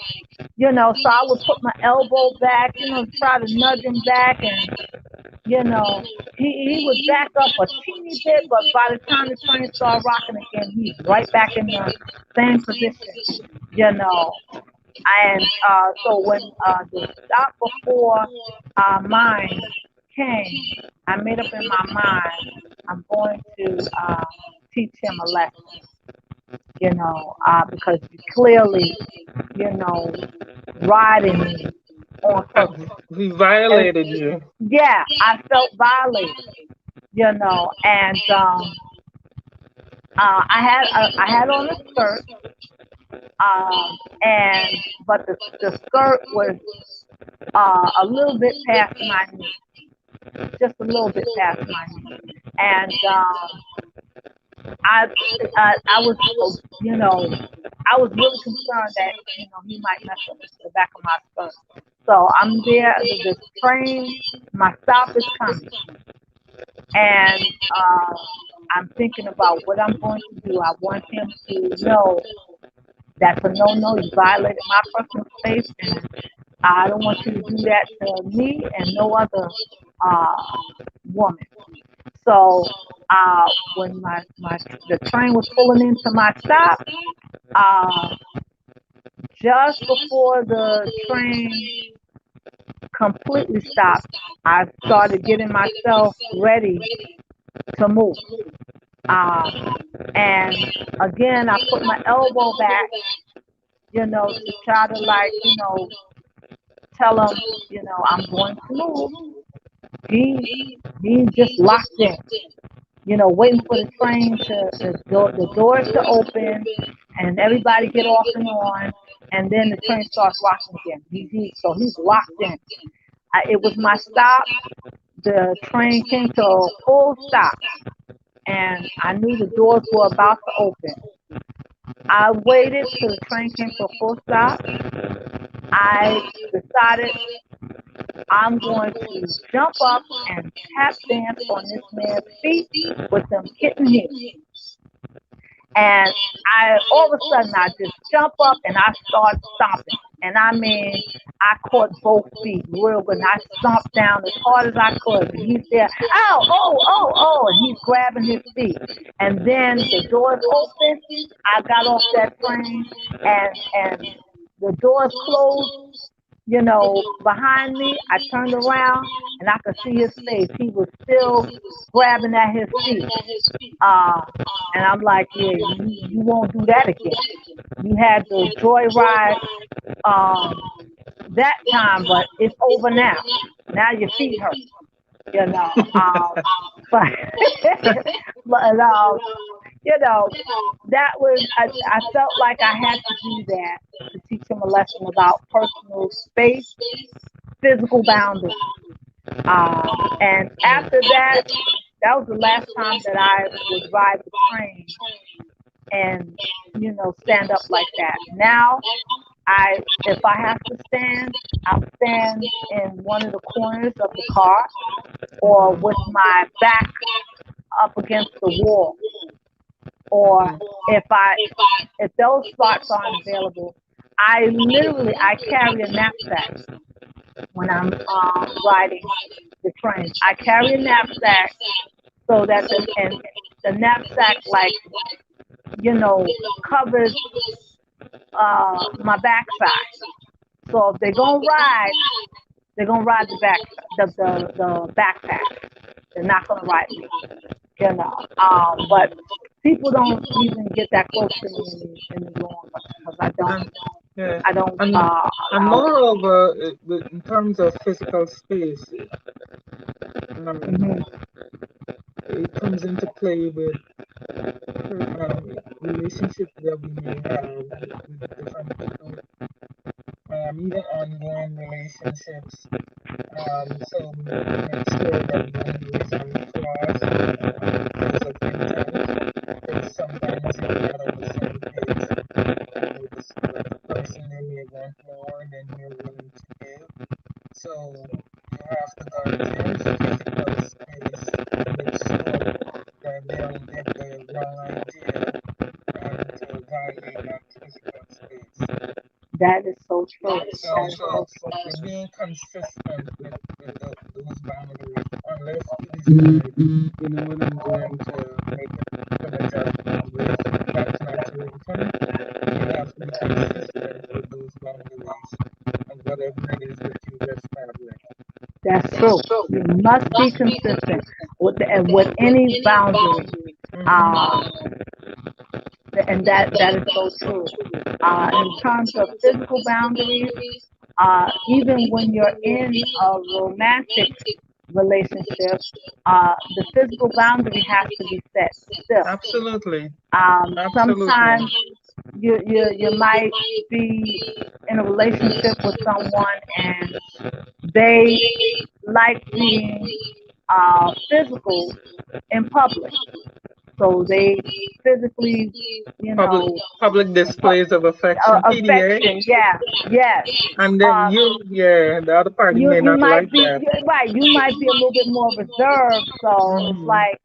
so I would put my elbow back, try to nudge him back and, he would back up a teeny bit, but by the time the train started rocking again, he's right back in the same position, you know. And so when the stop before mine came, I made up in my mind I'm going to teach him a lesson, because you clearly, you know, riding me on purpose.
He
And
violated you.
yeah, I felt violated, and I had on a skirt, and but the skirt was a little bit past my knee, just a little bit past my knee, and I I was I was really concerned that he might mess up the back of my skirt. So I'm there. The train, my stop is coming, and I'm thinking about what I'm going to do. I want him to know that's a no-no. You violated my personal space, and I don't want you to do that to me and no other uh, woman. So when the train was pulling into my stop, uh, just before the train completely stopped, I started getting myself ready to move. Uh, and again, I put my elbow back, to try to like, tell him, I'm going to move. He just locked in, waiting for the train the doors to open and everybody get off and on, and then the train starts rocking again. So he's locked in. It was my stop. The train came to a full stop, and I knew the doors were about to open. I waited till the train came to a full stop. I decided I'm going to jump up and tap dance on this man's feet with them kitten heels. And all of a sudden, I just jump up and I start stomping. And I mean, I caught both feet real good. And I stomped down as hard as I could. And he's there, ow, oh, and he's grabbing his feet. And then the doors open. I got off that train, and the doors closed, behind me. I turned around and I could see his face. He was still grabbing at his feet. Uh, and I'm like, yeah, you won't do that again. You had the joyride that time, but it's over now. Now your feet hurt, you know. But, but that was, I felt like I had to do that to teach him a lesson about personal space, physical boundaries. And after that, that was the last time that I would ride the train and stand up like that. Now, if I have to stand, I'll stand in one of the corners of the car or with my back up against the wall. Or if those spots aren't available, I carry a knapsack when I'm riding the train. I carry a knapsack so that the knapsack like covers my backside. So if they're gonna ride the backpack. They're not gonna ride me, But people don't even get that close to me any longer because
And yeah,
I don't
and
allow it.
moreover, in terms of physical space,
Hmm.
it comes into play with relationships that we may have with different people, even ongoing relationships. So make sure that boundaries aren't crossed because of intent, because sometimes you're not on the same page with the person. They may want more than you're willing to give. So you have to guard your physical space and make sure that they don't get the wrong idea to violate that physical space.
That is so true.
So,
That is so
so
true.
you're being consistent with those boundaries, unless you decide, you know what, I'm going to make an adjustment with, that's not your intent. You have to be consistent with those boundaries and whatever it is that you've established.
That's true. You must be consistent with any boundary.
Mm-hmm.
Um, and that is so true. In terms of physical boundaries, even when you're in a romantic relationship, the physical boundary has to be set still.
Absolutely. Absolutely.
Sometimes you might be in a relationship with someone and they like being physical in public. So they physically, you
Public
know,
public displays of affection, PDA.
affection. Yeah, yes.
And then
Uh,
yeah, the other party may
you
not like
might be
that.
you're right. You might be a little bit more reserved. So it's
Mm-hmm.
like,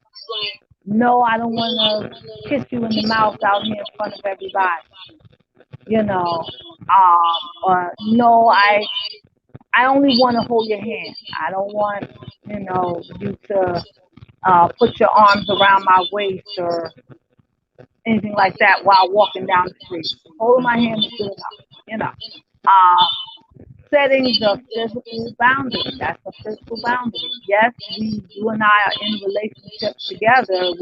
no, I don't want to kiss you in the mouth out here in front of everybody. You know, or no, I only want to hold your hand. I don't want, you to put your arms around my waist or anything like that while walking down the street. Holding my hand is good enough. You know, uh, setting the physical boundary. That's a physical boundary. Yes, you and I are in a relationship together.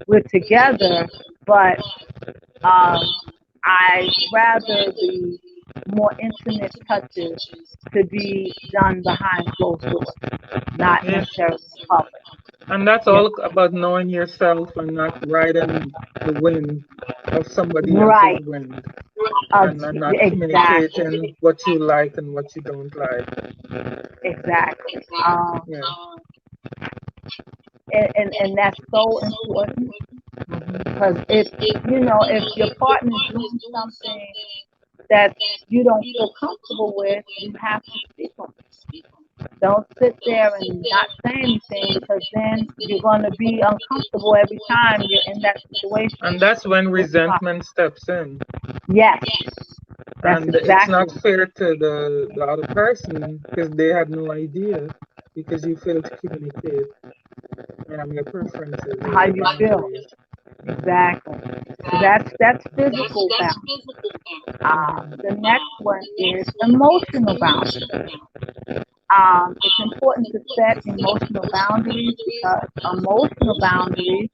We're together, but I rather the more intimate touches to be done behind closed doors, not
Yeah.
necessarily in public.
And that's
Yeah.
all about knowing yourself and not riding the wind of somebody else's
Right.
wind,
Uh,
and not
exactly.
communicating what you like and what you don't like.
Exactly.
Yeah.
And that's so important
Mm-hmm.
because if your partner is doing something that you don't feel comfortable with, you have to speak on it. Don't sit there and not say anything because then you're going to be uncomfortable every time you're in that situation
And that's when
with your partner.
resentment steps in.
Yes, that's
And it's not
exactly
fair to the other person because they had no idea because you failed to communicate your preferences or
how
your
you feel.
boundaries.
Exactly. So that's physical boundaries.
Mm-hmm.
The next one is emotional boundaries. It's important to set emotional boundaries because emotional boundaries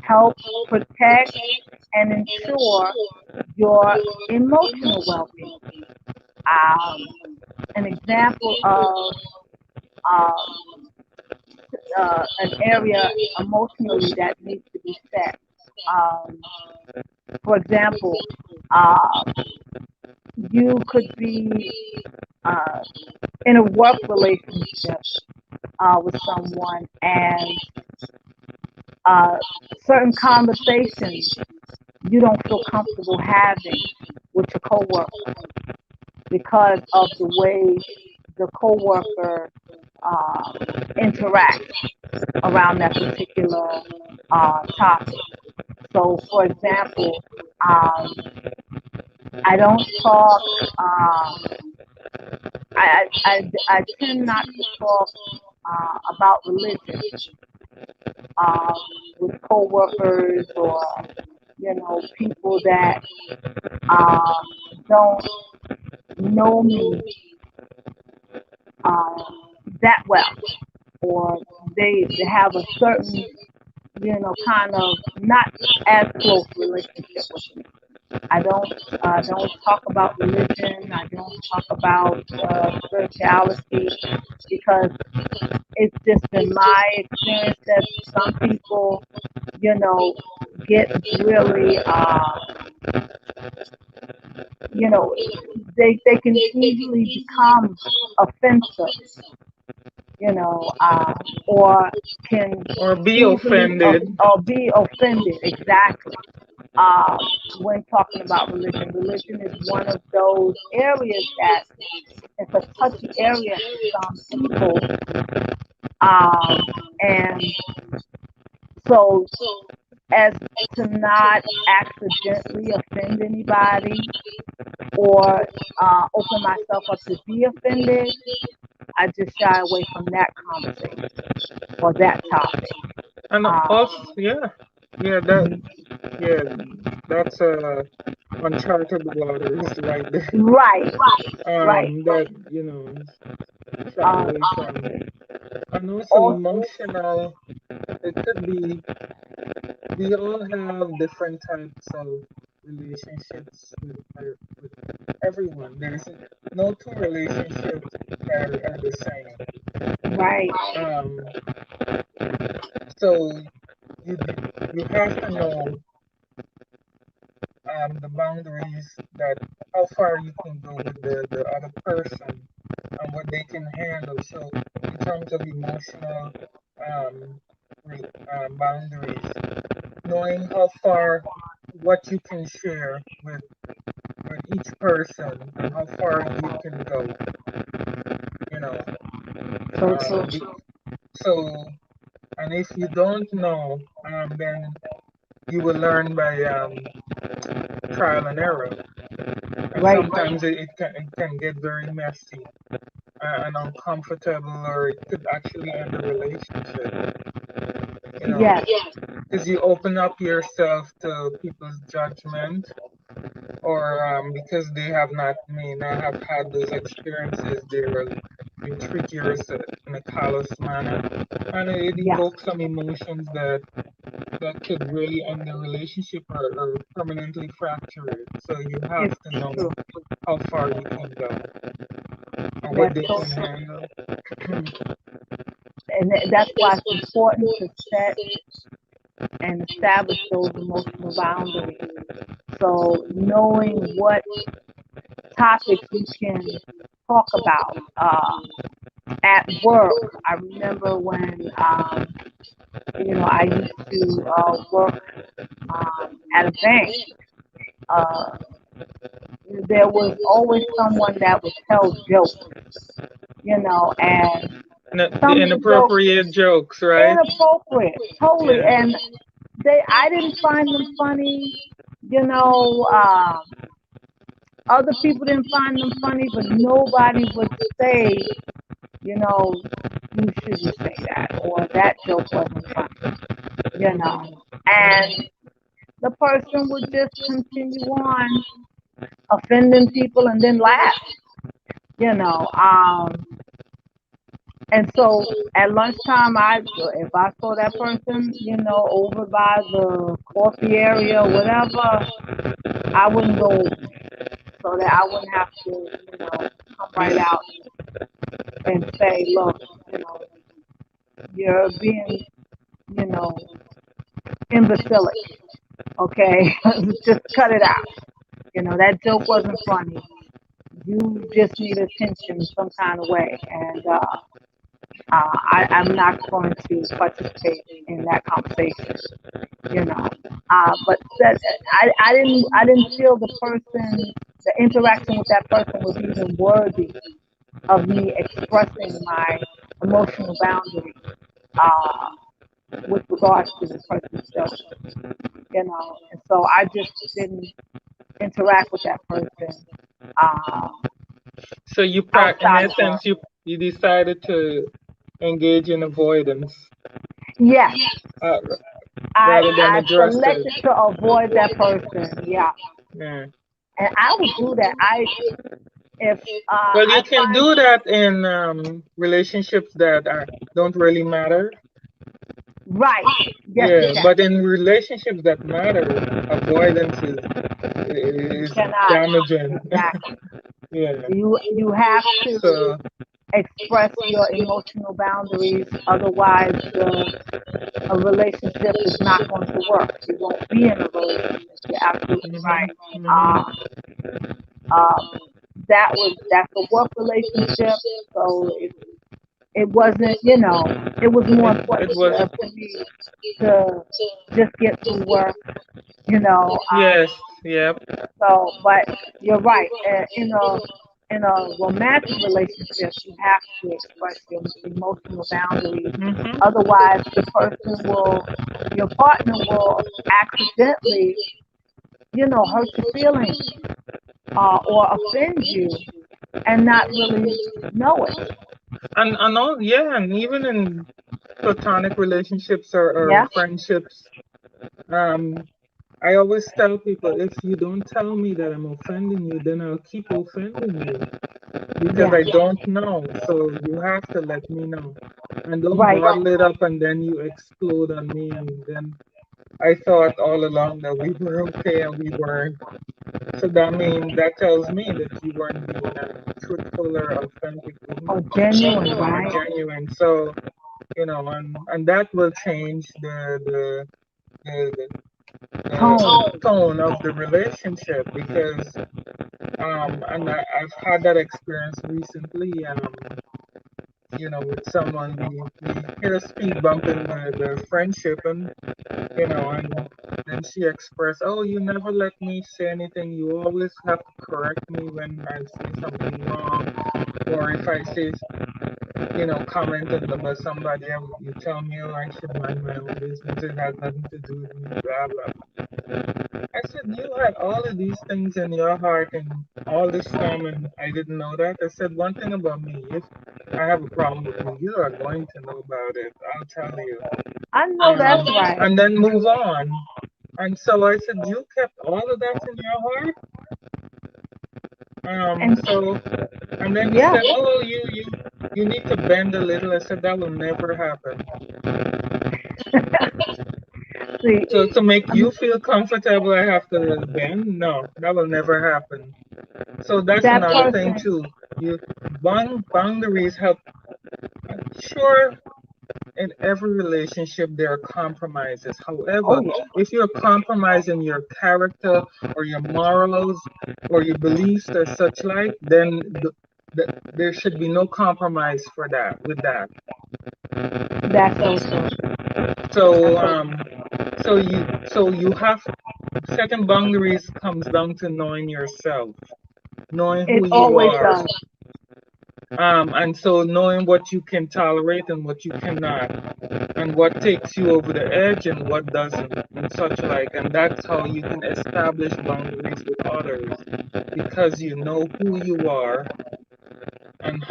help protect and ensure your emotional well-being. Um, an example of um, an area emotionally that needs to be set. Um, for example, uh, you could be uh, in a work relationship with someone, and uh, certain conversations you don't feel comfortable having with your coworker because of the way the coworker uh, interacts around that particular topic. So, for example, um, I don't talk. I tend not to talk about religion uh, with coworkers or people that uh, don't know me uh, that well, or they have a certain kind of not as close relationship with me. I don't talk about religion. I don't talk about spirituality because it's just been my experience that some people, you know, get really, you know, they can easily become offensive, you know, or can
Or be
easily
offended.
or be offended. Exactly. When talking about religion, religion is one of those areas that it's a touchy area to some people, and so as to not accidentally offend anybody or open myself up to be offended, I just shy away from that conversation or that topic.
And also, yeah, yeah,
Mhm.
that's uncharted waters right there.
Right, right.
That shy
Um,
away from. And also
also,
emotional. It could be we all have different types of relationships with everyone. There's no two relationships are the same.
right.
Um, so you you have to know the boundaries that how far you can go with the other person and what they can handle. So in terms of emotional um, boundaries, knowing how far what you can share with each person and how far you can go, you know.
So true.
Um, be, so, and if you don't know, then you will learn by trial and error. And
Right.
sometimes it can get very messy and uncomfortable, or it could actually end a relationship, you know,
Yes.
because you open up yourself to people's judgment, or because they may not have had those experiences, they will treat you in a callous manner, and it
Yeah.
evokes some emotions that could really end the relationship, or permanently fracture it. So you have
It's
to know
true.
how far you can go and what
That's
they
so
can
true.
handle.
And that's why it's important to set and establish those emotional boundaries. So knowing what topics you can talk about. At work, I remember when I used to work at a bank. Uh, there was always someone that would tell jokes, and
The
some of the jokes
inappropriate jokes, right?
inappropriate, totally,
Yeah.
and I didn't find them funny. You know, other people didn't find them funny, but nobody would say, you know, you shouldn't say that, or that joke wasn't funny, and the person would just continue on offending people and then laugh, you know. And so at lunchtime, if I saw that person, over by the coffee area or whatever, I wouldn't go over so that I wouldn't have to, come right
Be-
out and say, look, you know, you're being, you know, imbecilic. Okay, just cut it out. That joke wasn't funny. You just need attention in some kind of way, and I'm not going to participate in that conversation. You know, but that I didn't feel the interaction with that person was even worthy of me expressing my emotional boundary uh, with regards to the person's joke. And so I just didn't interact with that person uh,
so in
outside of work.
essence, you decided to engage in avoidance,
Yes,
uh,
I
rather than
I
address it.
selected to avoid that person. Yeah,
Yeah.
and I would do that. If
Well, you
I
can
find
do that in relationships that don't really matter.
right, yes, you
Yeah,
can.
but in relationships that matter, avoidance
You
is
cannot
damaging.
exactly.
Yeah.
You have to
So
express your emotional boundaries. Otherwise, a relationship is not going to work. You won't be in a relationship. You're absolutely
Mhm.
right.
Mhm.
Um, that's a work relationship, so it wasn't, it was more
It
important
was.
to me to just get through work, you know.
Yes. Yep.
But you're right. In a romantic relationship, you have to express your emotional boundaries.
Mhm.
Otherwise, your partner will accidentally, hurt your feelings, or offend you, and not really know it.
And all, yeah, and even in platonic relationships or
Yeah.
friendships, um, I always tell people, if you don't tell me that I'm offending you, then I'll keep offending you because
Yeah.
I don't know. So you have to let me know. And don't
Right.
bottle it up and then you explode on me. And then I thought all along that we were okay and we weren't. So that tells me that you weren't being truthful or authentic with me
Or genuine,
or
right?
genuine. So, and that will change the,
Tone.
the tone of the relationship because and I've had that experience recently with someone we hit a speed bump in the friendship and then she expressed, oh, you never let me say anything, you always have to correct me when I say something wrong or if I say commented about somebody else, you tell me, oh, I should mind my own business, it has nothing to do with me, blah blah. I said, you had all of these things in your heart and all this time, and I didn't know that. I said, one thing about me, if I have a problem with you, you are going to know about it. I'll tell you.
I know that's right.
And then move on. And so I said, you kept all of that in your heart?
And
And then he
yeah.
said, oh, you need to bend a little. I said, that will never happen.
See,
So to make you feel comfortable, I have to bend? No, that will never happen. So that's
that
another thing
person.
too. You boundaries help. Sure, in every relationship there are compromises.
Oh
However,
yeah.
if you're compromising your character or your morals or your beliefs or such like, then there should be no compromise for that with that.
That's so true.
So
That's so
so you have setting boundaries comes down to knowing yourself, knowing
It
who you
always
are.
does.
And so knowing what you can tolerate and what you cannot, and what takes you over the edge and what doesn't, and such like. And that's how you can establish boundaries with others because you know who you are and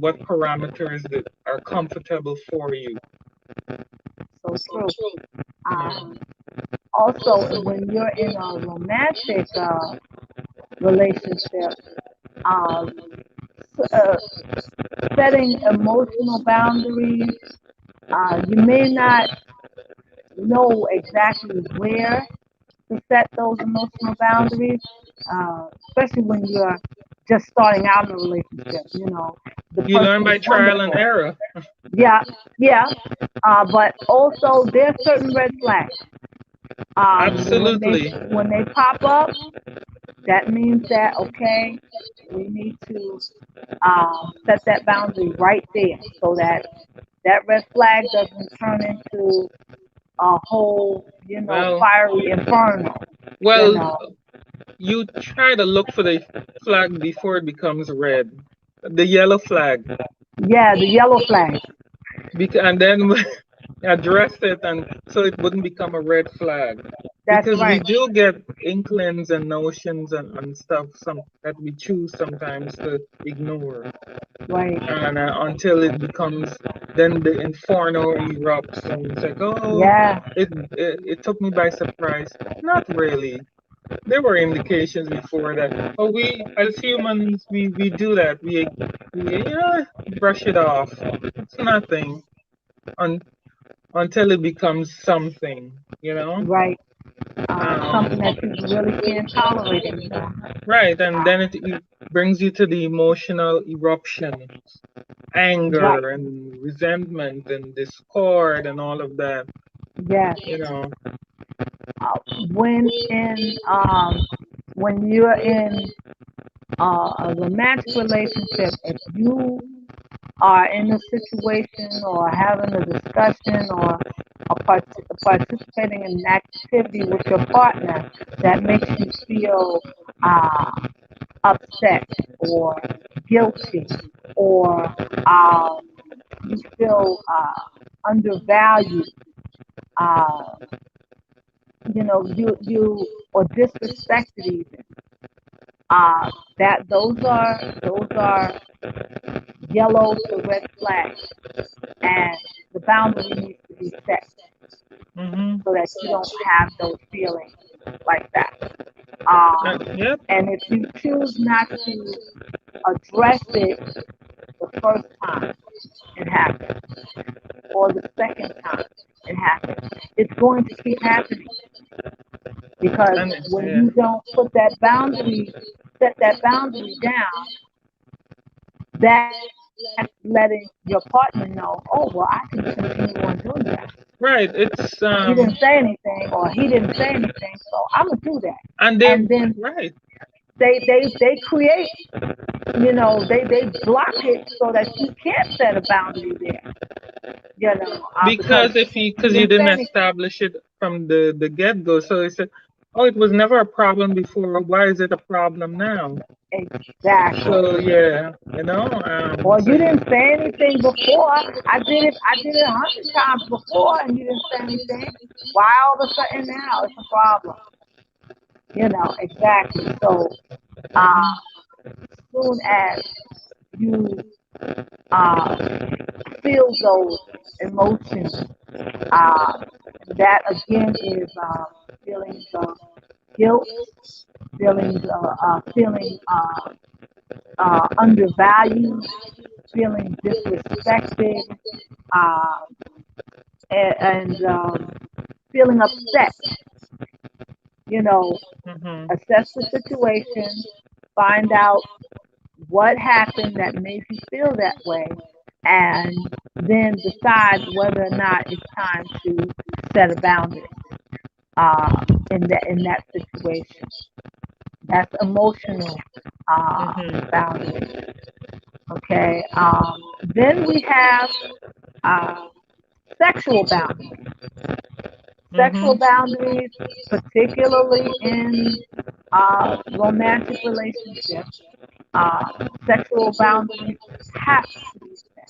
what parameters that are comfortable for you.
So true.
Yeah.
Um, Also, when you're in a romantic relationship, um, uh, setting emotional boundaries, you may not know exactly where to set those emotional boundaries, especially when you're just starting out in a relationship. The
You learn
person is
by trial and
wonderful.
error.
Yeah, yeah. But also, there's certain red flags. When they
Absolutely.
when they pop up, that means that, okay, we need to set that boundary right there so that that red flag doesn't turn into a whole,
Well,
fiery inferno. You
well,
know,
you try to look for the flag before it becomes red, the yellow flag,
yeah, the yellow flag.
and then address it, and so it wouldn't become a red flag.
That's
Because we
right.
do get inklings and notions and stuff that we choose sometimes to ignore,
Right.
and until it becomes, then the inferno erupts, and it's like, oh,
Yeah.
it took me by surprise. Not really. There were indications before that. Oh, we as humans, we do that. We brush it off. It's nothing un, until it becomes something, you know.
Right. Something
Um,
that you really can't tolerate anymore.
right, and then it brings you to the emotional eruptions,
Right.
anger and resentment and discord and all of that,
Yes.
you know.
Uh, when in when you're in a romantic relationship, if you are in a situation or having a discussion or participating in an activity with your partner that makes you feel upset or guilty or um, you feel undervalued, uh, you or disrespected even. Uh, that those are yellow to red flags, and the boundary needs to be set
Mm-hmm.
so that you don't have those feelings like that. Um,
Yep.
and if you choose not to address it the first time it happens, or the second time it happens, it's going to keep happening because
And
when
yeah.
you don't put that boundary, set that boundary down, that's letting your partner know, oh, well, I can continue on doing that.
Right. It's
She didn't say anything, or he didn't say anything, so I'm gonna do that.
and they
And then
right.
they create, they block it so that you can't set a boundary there. Because
Because if you
he
because you
didn't say
didn't
anything.
establish it from the get-go. So they said, oh, it was never a problem before. Why is it a problem now?
Exactly.
So yeah,
Or
so
you didn't say anything before. I did it 100 times before, and you didn't say anything. Why all of a sudden now it's a problem? Exactly. So,
mhm,
soon as you uh, feel those emotions, uh, that again is feelings of guilt, feeling undervalued, feeling disrespected, uh, and feeling upset. You know,
mhm.
assess the situation, find out what happened that made you feel that way, and then decide whether or not it's time to set a boundary in that situation. That's emotional boundary. Okay. Then we have uh, sexual boundaries. Sexual
Mhm.
boundaries, particularly in romantic relationships, sexual boundaries have to be set.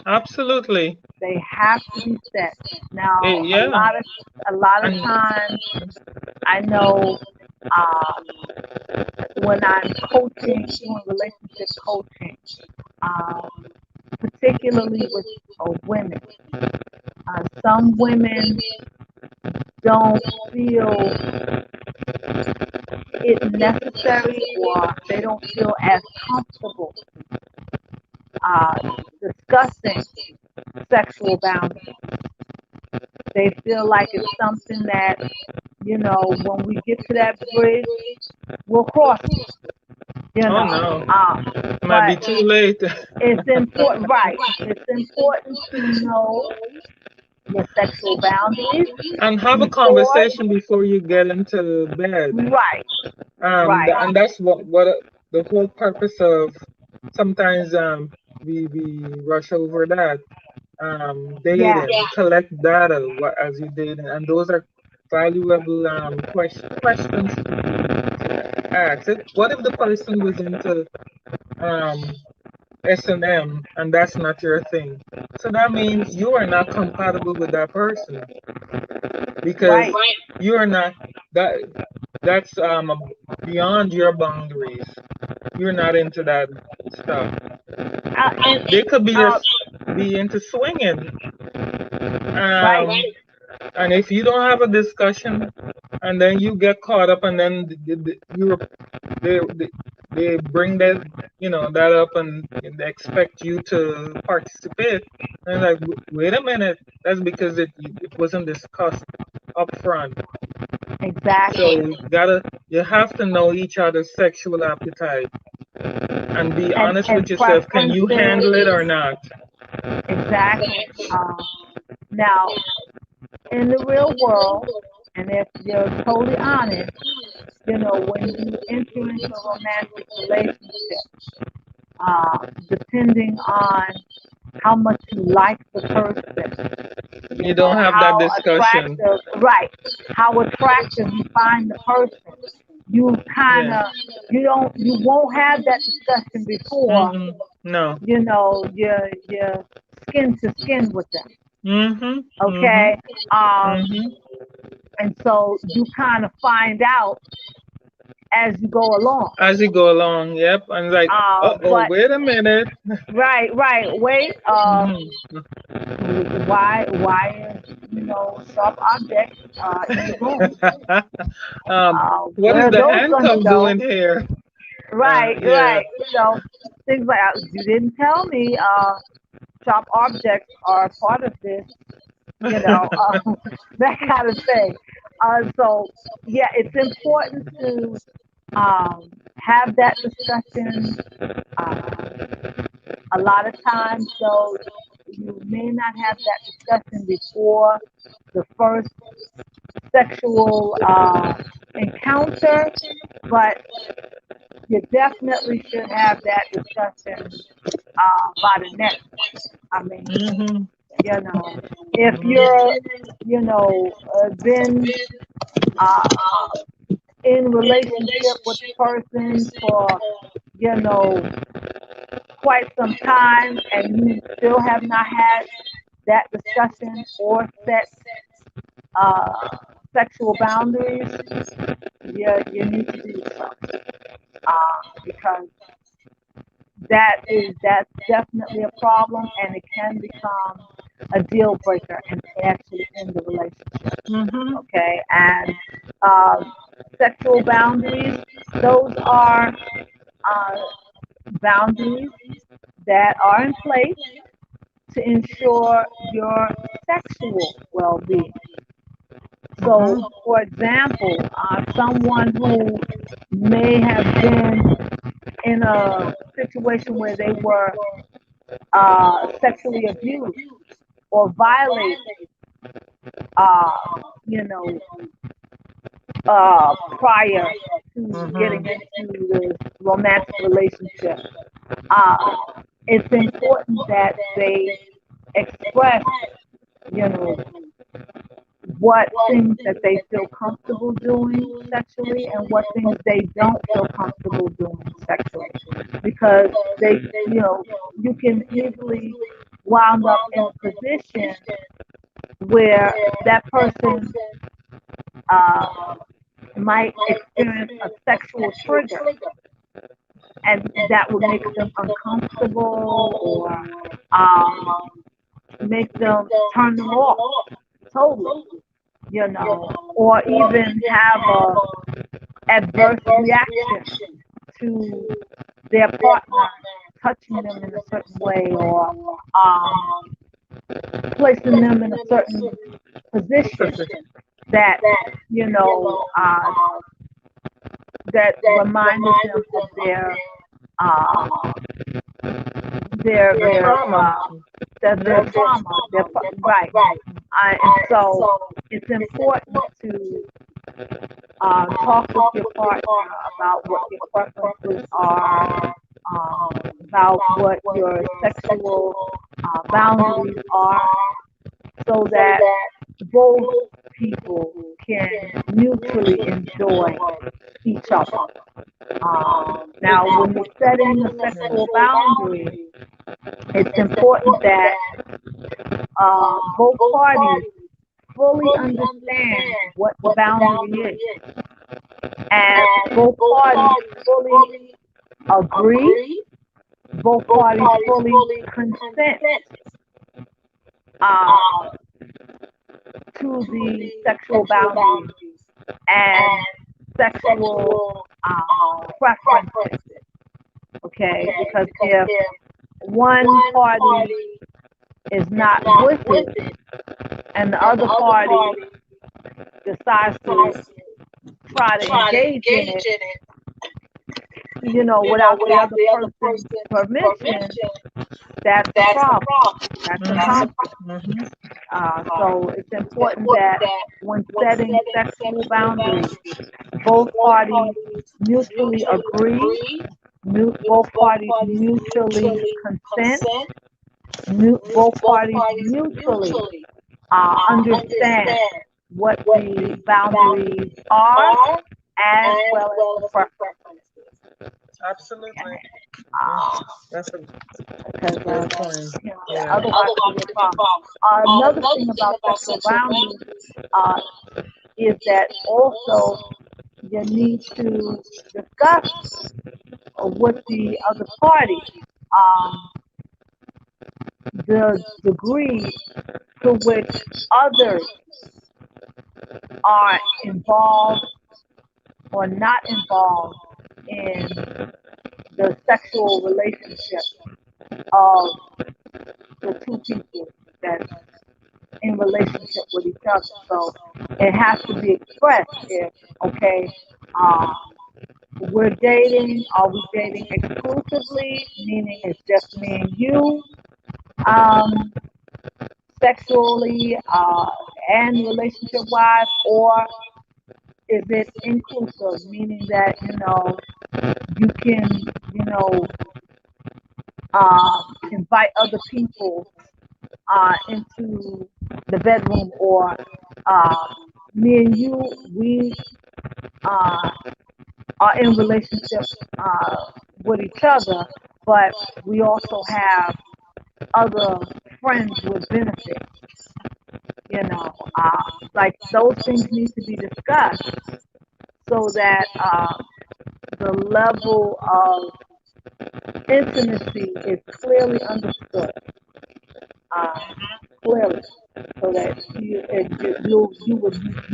Absolutely.
They have to be set. Now, a
Yeah.
lot of a lot of
And
times, I know when I'm coaching, doing relationship coaching, uh, particularly with women, some women don't feel it necessary, or they don't feel as comfortable uh, discussing sexual boundaries. They feel like it's something that, when we get to that bridge, we'll cross it, you
oh
know.
no, it might be
But
too late.
it's important, right? It's important to know your sexual boundaries
And have a
before,
conversation before you get into bed.
right, right,
And that's what the whole purpose of sometimes we rush over that
yes,
dating, collect data as you dating, and those are valuable questions to ask. What if the person was into um S&M and that's not your thing? So that means you are not compatible with that person because
right.
you are not that that's beyond your boundaries. You're not into that stuff.
And
They could be
uh,
just be into swinging.
right,
Um, and if you don't have a discussion, and then you get caught up, and then they, they they bring that up, and they expect you to participate. And like, wait a minute, that's because it wasn't discussed up front. So
exactly.
you have to know each other's sexual appetite. And be honest
and
with yourself. Can you handle it or not?
Exactly. Now, in the real world, and if you're totally honest, when you enter into a romantic relationship, depending on how much you like the person,
You don't have that
how
discussion.
attractive, right, how attractive you find the person, you kind
Yeah.
of, you won't have that discussion before,
No.
you're skin to skin with them.
Mm-hmm. Mm-hmm.
Okay. Um,
Mm-hmm.
and so you kind of find out as you go along.
As you go along, yep. And like, uh-oh,
But
wait a minute.
right. Wait.
Mm-hmm.
Why is sharp object in the room?
What
Where
is
are
the
those going to
handcuff
go?
doing here? Yeah.
Right. Things like you didn't tell me. Sharp objects are part of this. That kind of thing. So yeah, it's important to have that discussion. A lot of times, though, you may not have that discussion before the first sexual encounter, but you definitely should have that discussion by the next one. I mean,
Mm-hmm.
if you're, been uh, in relationship with the person for, you know, quite some time and you still have not had that discussion or set uh, sexual boundaries, you need to do so because that's definitely a problem and it can become a deal breaker and actually end the relationship.
Mm-hmm.
Okay, and sexual boundaries, those are uh, boundaries that are in place to ensure your sexual well-being. So,
Mm-hmm.
for example, someone who may have been in a situation where they were sexually abused or violated, uh, you know, prior to
Mm-hmm.
getting into this romantic relationship, uh, it's important that they express, you know, what things that they feel comfortable doing sexually and what things they don't feel comfortable doing sexually. Because you can easily wound up in a position where that person uh, might experience a sexual trigger and that would make them uncomfortable or um, make them turn them off totally, or even have a adverse reaction to their partner touching them in a certain way or um, placing them in a certain position that that reminded them of uh,
The trauma.
their trauma, right. And so it's important to talk with your partner about what your preferences are, about what your sexual boundaries are, so that both people can mutually enjoy each other. Now, when you're setting a sexual boundary, it's important that both parties fully understand what the boundary is, and both parties fully agree, both parties fully consent uh, to the sexual boundaries and sexual preferences. Okay, because if one party is not with it and the other party decides to try to engage in it, without the other person's permission, that's a problem. That's a conflict. So it's important that when setting sexual boundaries, both parties mutually agree, both parties mutually consent, both parties mutually understand what the boundaries are as well as the preferences.
Absolutely.
Uh,
That's a
because
good point. Yeah.
otherwise it will be a problem. Another thing about sexual boundaries uh, is that also you need to discuss with the other party the degree to which others are involved or not involved in the sexual relationship of the two people that's in relationship with each other. So it has to be expressed if, okay, uh, we're dating, are we dating exclusively, meaning it's just me and you, sexually and relationship wise, or is it inclusive, meaning that, you can, invite other people into the bedroom, or uh, me and you, we uh, are in relationship with each other, but we also have other friends with benefits. Like those things need to be discussed so that the level of intimacy is clearly understood, uh, clearly, so that you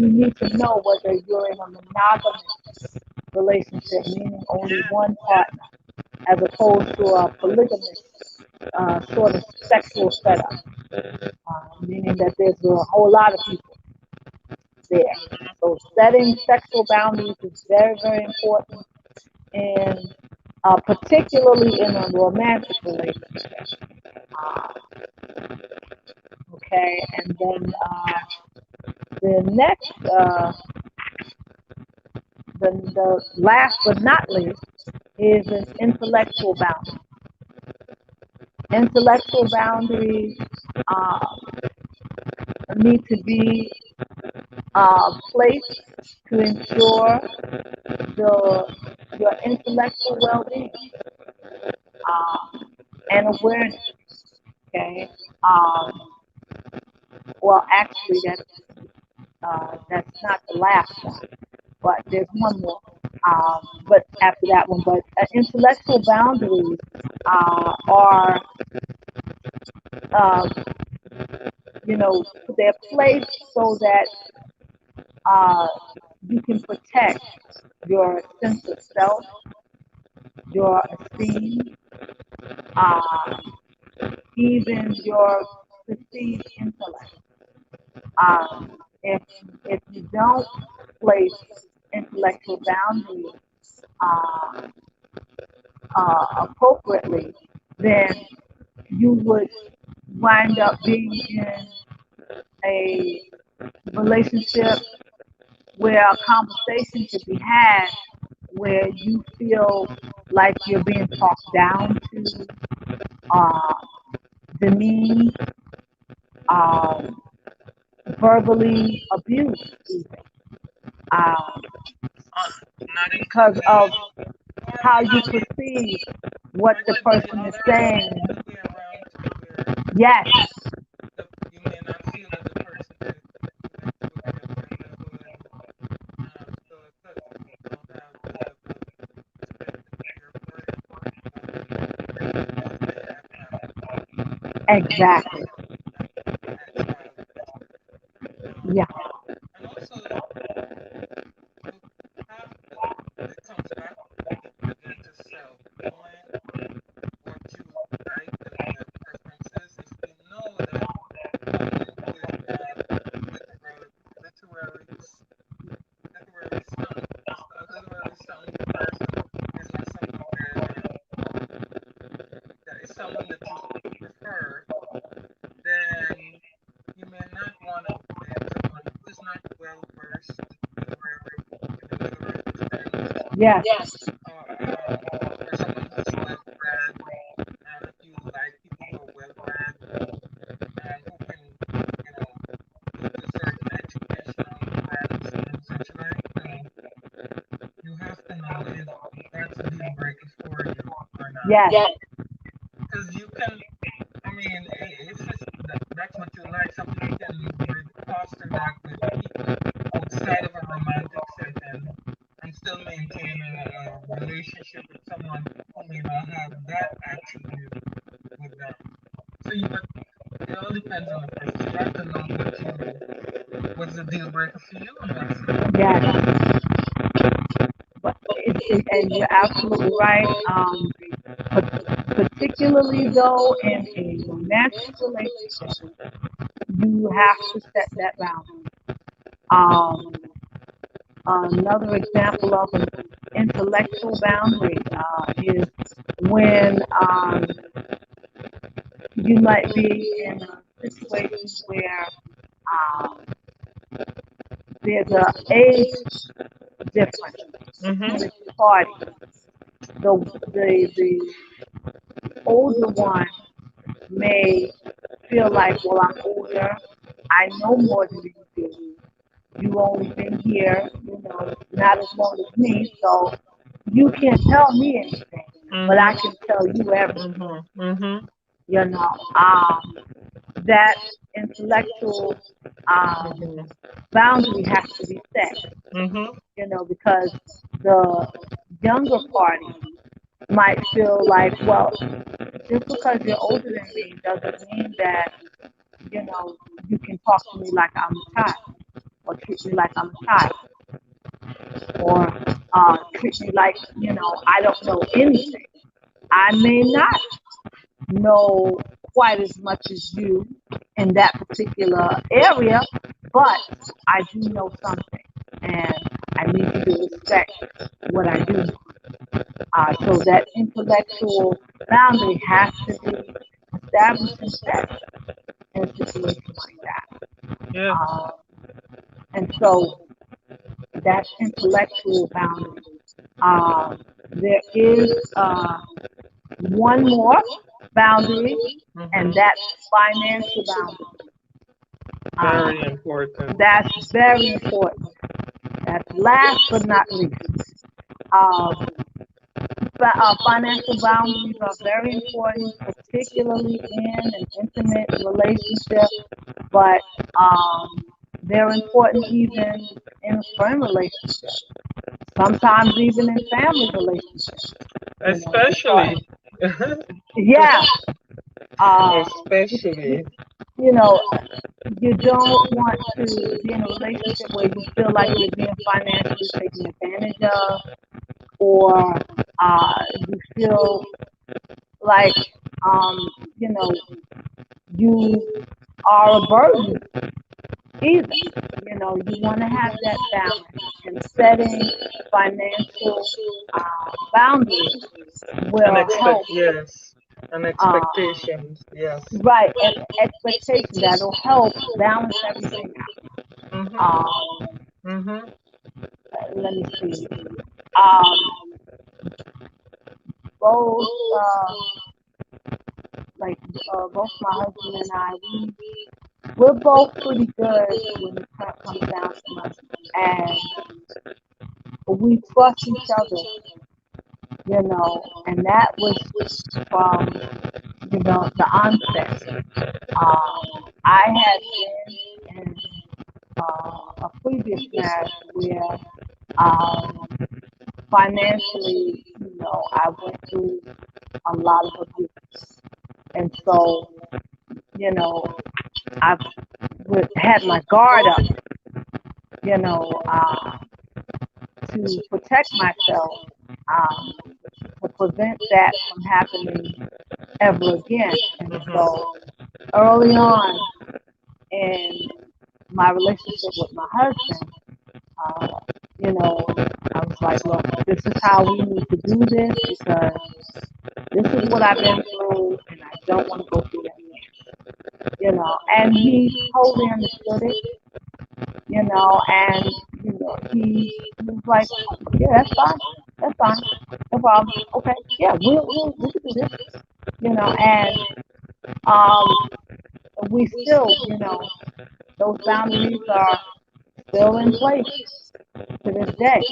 need to know whether you're in a monogamous relationship, meaning only one partner, as opposed to a polygamous sort of sexual setup, meaning that there's a whole lot of people there. So setting sexual boundaries is very, very important, and particularly in a romantic relationship. Okay, and then the next, the last but not least, is an intellectual boundary. Intellectual boundaries need to be placed to ensure your intellectual well-being and awareness. Okay. Well, actually, that's not the last one, but there's one more. But after that one, but intellectual boundaries are, uh, they're placed so that you can protect your sense of self, your esteem, uh, even your perceived intellect. If you don't place intellectual boundaries uh, appropriately, then you would wind up being in a relationship where a conversation could be had where you feel like you're being talked down to, uh, demeaned, um, verbally abused, even, um, because of how you perceive what the person is saying. Yes.
You may not feel that the person is so because you don't have the level of respect for your partner.
Exactly. Yeah.
And also, it comes back again to self, knowing what you like and your preferences. If you know that someone is literary sound person is not
Yes.
Or for someone who's well bred, and if you like people who are well bred and who can, due to certain educational grants and such like, you have to know if that's a deal breaker for you or not.
Yes.
Because you can, I mean, if that's what you like, some people can foster that with people outside of a romantic setting and still maintain a relationship with someone who may not have that attribute with them. So but it all depends on the person. So you have to know what's the deal breaker for you and what's not.
Yes. But and you're absolutely right. Particularly though in a romantic relationship, you have to set that boundary. Um, Another example of an intellectual boundary is when you might be in a situation where um, there's a age difference
Mm-hmm.
between the two parties. The older one may feel like, well, I'm older, I know more than you do. You've only been here, not as long as me, so you can't tell me anything, but I
Mm-hmm.
can tell you everything.
Mm-hmm. Mm-hmm.
You know, that intellectual
Mm-hmm.
boundary has to be set.
Mm-hmm.
Because the younger party might feel like, well, just because you're older than me doesn't mean that you can talk to me like I'm a child, or treat me like I'm a child, or treat me like I don't know anything. I may not know quite as much as you in that particular area, but I do know something, and I need you to respect what I do know. So that intellectual boundary has to be established and set in a situation like that.
Yeah.
And so that's intellectual boundary. There is one more boundary, and
Mm-hmm.
that's financial boundary.
Very
Uh,
important.
that's very important. That's last but not least. Uh, Financial boundaries are very important, particularly in an intimate relationship, but they're important even in a friend relationship, sometimes even in family relationships, because,
Especially.
yeah, uh,
Especially.
you know, you don't want to be in a relationship where you feel like you're being financially taken advantage of, or you feel like, um, you know, you are a burden either. You want to have that balance, and setting financial boundaries will help.
Yes. And
Uh,
expectations. Yes.
right, and expectation that'll help balance everything
Mm-hmm.
out.
Mm-hmm.
Let me see. Um, both, like, both my husband and I, we're both pretty good when it comes down to money, and we trust each other, and that was from, the onset. I had been in a previous marriage where um, financially, I went through a lot of abuse. And so, you know, I've had my guard up, you know, uh, to protect myself, um, to prevent that from happening ever again. And
Mm-hmm.
so early on in my relationship with my husband, uh, I was like, look, this is how we need to do this because this is what I've been through and I don't want to go through that again. And he totally understood it, and he was like, yeah, that's fine. That's fine. No problem. Okay. Yeah, we can do this. And um, we still, those boundaries are still in place to this day.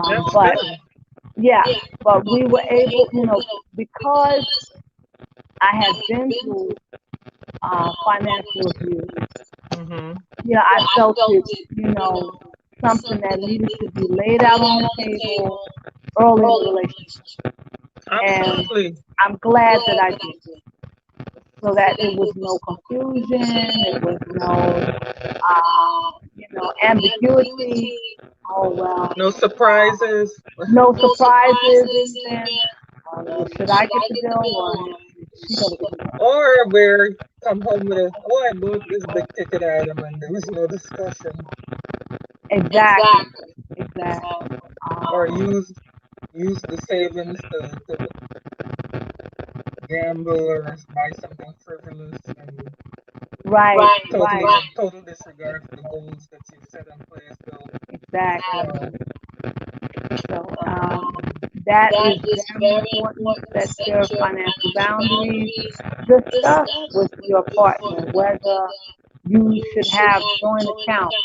That's
But
good.
yeah, but we were able, because I had been through financial abuse.
Mm-hmm.
Yeah, I felt it, something that needed to be laid out on the table early in the relationship. And
Absolutely.
I'm glad that I did, so that it was no confusion, it was no, ambiguity. Oh well,
No surprises.
no surprises. Then should I get the bill or is she gonna get the bill?
Or where come home with a, oh, I bought this big ticket item and there was no discussion.
Exactly, exactly.
Or use the savings to gamble or buy something frivolous and
Right,
totally
right,
total disregard for the goals that you set in place. So
exactly.
uh,
So that is very important. Set your financial boundaries. Discuss with your partner whether you should have joint accounts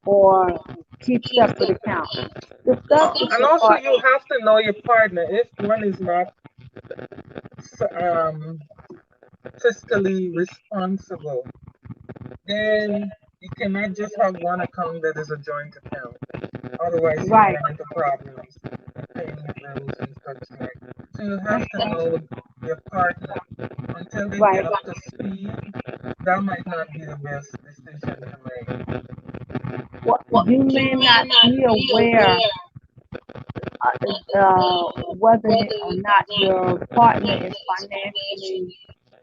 or keep separate accounts. Discuss with
and
your
also
partner.
you have to know your partner. If one is not um, fiscally responsible, then you cannot just have one account that is a joint account. Otherwise, you
Right.
run into problems paying bills and such like. So you have
That's
to
right.
know your partner until they
Right.
get up to speed. That might not be the best decision to make.
Well, you may not be aware whether or not your partner is financially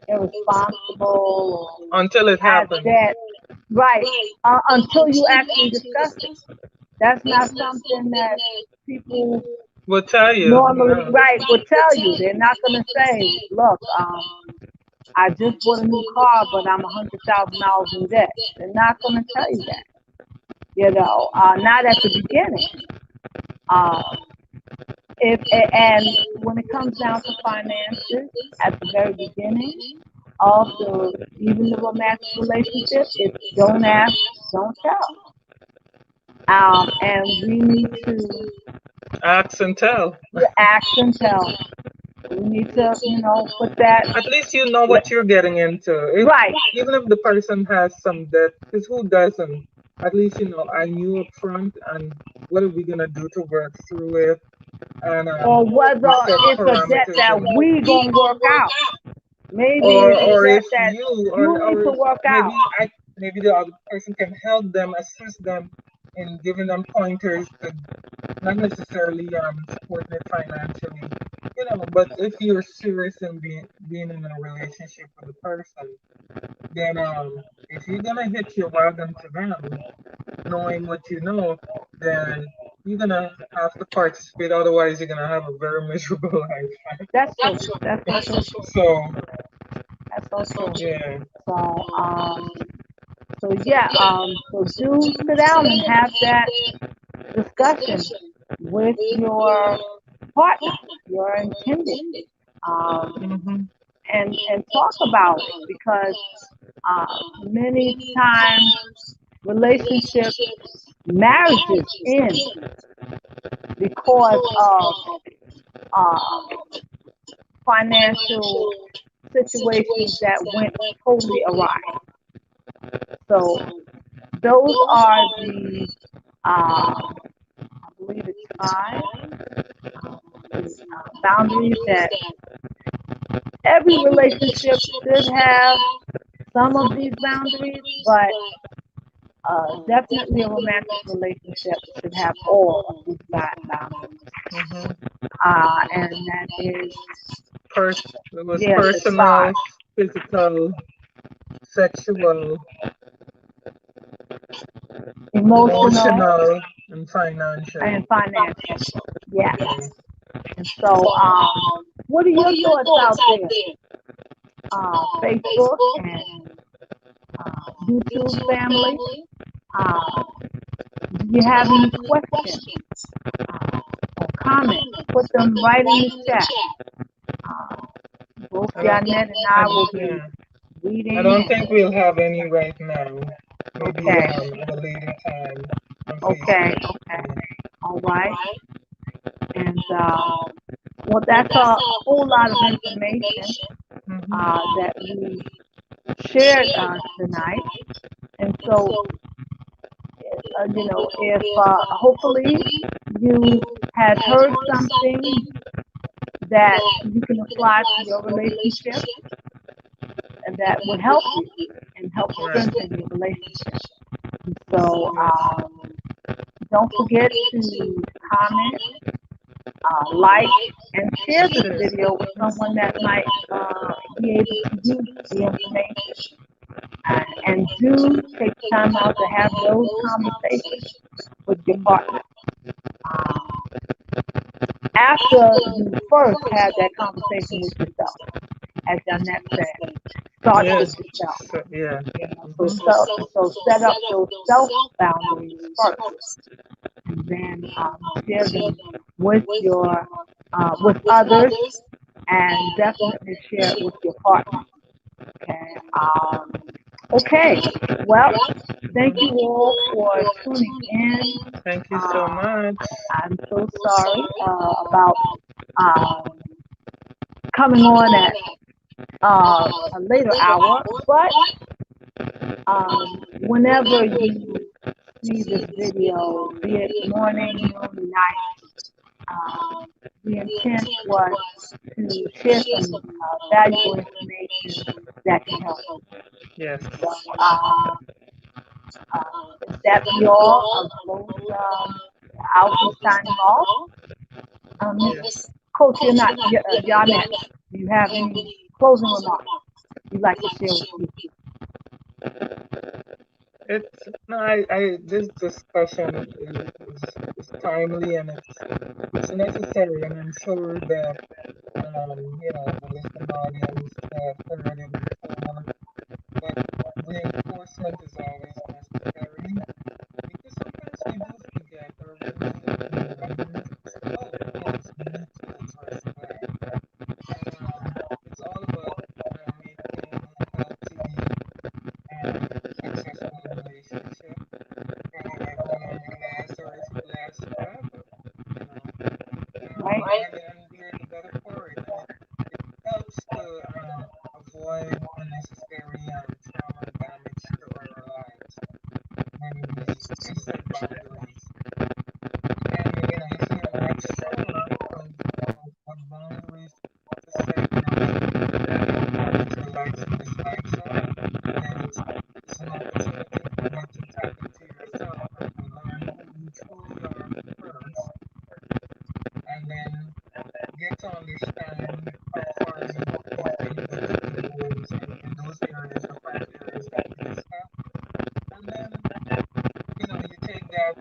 irresponsible or
Until it
has
happens.
debt. Right. Until you actually discuss it. That's not something that people
We'll tell you.
normally,
No.
right, would tell you. They're not going to say, look, I just bought a new car, but I'm $100,000 in debt. They're not going to tell you that, not at the beginning. Uh, and when it comes down to finances, at the very beginning of even the romantic relationship, it's don't ask, don't tell. And we need to
Ask and tell.
ask and tell. We need to, put that
At least you know what you're getting into.
right.
Even if the person has some debt, because who doesn't? At least I knew up front, and what are we gonna do to work through it? And
Or whether
we set
it's a debt
parameters,
that
and
we gonna work out. Maybe it's a
or
debt
if
that
you
you need to
or
work out.
maybe the other person can help them, assist them in giving them pointers to not necessarily supporting it financially, but if you're serious in being in a relationship with a person, then if you're gonna hit your wagon to them, knowing what you know, then you're gonna have to participate. Otherwise, you're gonna have a very miserable life.
That's true. That's so true.
So
That's so true.
yeah,
So yeah, so do sit down and have that discussion with your partner, your intended, um,
hmm
and talk about it because many times relationships, marriages end because of uh, financial situations that went totally awry. So those are the, I believe it's five boundaries that every relationship should have some of these boundaries, but definitely a romantic relationship should have all of these boundaries.
hmm
And that is,
it was
yes, it's five.
personal, physical, sexual,
Emotional
emotional, and financial.
and financial. Yes.
Okay.
And so, what are your thoughts out there? Facebook and YouTube family. Do you have any questions? comments, put them right in the chat. Both Janet and I will be reading.
I don't think we'll have any right now. Maybe
Okay.
at a later time.
Okay. All right. And well, that's a whole lot of information that we shared tonight. And so, you know, if hopefully you had heard something that you can apply to your relationship and that would help you and help strengthen your relationship. And so don't forget to comment, like, and share this video with someone that might be able to use the information. And do take time out to have those conversations with your partner. After you first have that conversation with yourself, as Jeanette said, start with yourself. So set up those self boundaries first, and then share them with your with others, and definitely share it with your partner. Okay. Well, thank you all for tuning in.
Thank you so much.
I'm so sorry about coming on at a later hour, but whenever you see this video, be it morning, noon, night, the intent was to share some valuable information that can help you.
Yes.
So, if that be all, I'll be signing off. Yes. Coach, you're not, y'all next. Do you have any closing remarks you'd like to share with people?
This discussion is timely and it's necessary, and I'm sure that you know, the listening audience have heard it before, but reinforcement is always necessary because sometimes we do forget or we remind oh yes, we need to address that. And it's all about maintaining a healthy and successful relationship. And it will only last or if it lasts forever, you know. And we're the better for it. And it helps to avoid unnecessary trauma and damage to our lives when we set boundaries. And you know, if you're not sure of what boundaries to set and what your likes and dislikes are, then it's an opportunity for you to tap into yourself and to learn who you truly are first, and then get to understand how far you think that you can go in those areas, the 5 areas that we discussed, and then you know you take that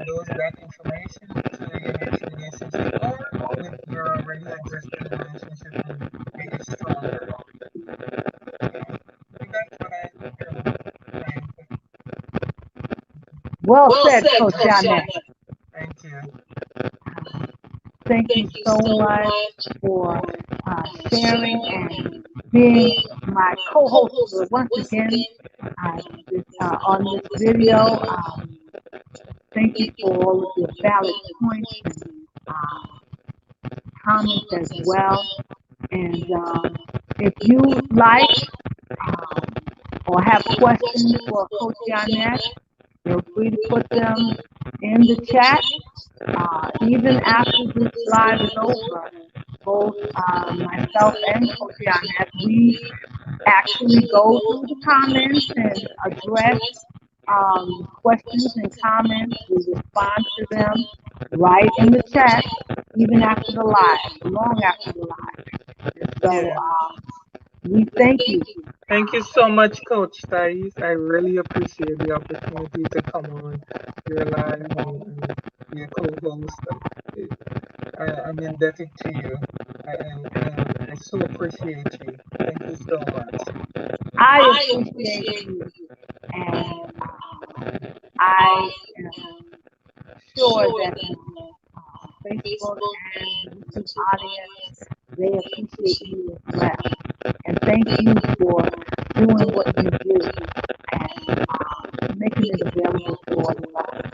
information to your next relationship or with your already existing relationship and make it stronger. Yeah, I think that's what I
Well said, Coach Janet.
Thank you.
Thank you so much for sharing and being my co-host once again on this video. Thank you for all of your valid points and comments as well. And if you like or have questions for Coach Janet, feel free to put them in the chat. Even after this live is over, both myself and Coach Janet, we actually go through the comments and address questions and comments. We respond to them right in the chat, even after the live, long after the live. And so we thank you.
Thank you so much, Coach Thais. I really appreciate the opportunity to come on your live and be a co-host. I'm indebted to you. I so appreciate you. Thank you so much.
I appreciate you, and I am sure that Facebook Facebook and YouTube audience, they appreciate you as well. And thank you for doing what you do and making it available to all of us.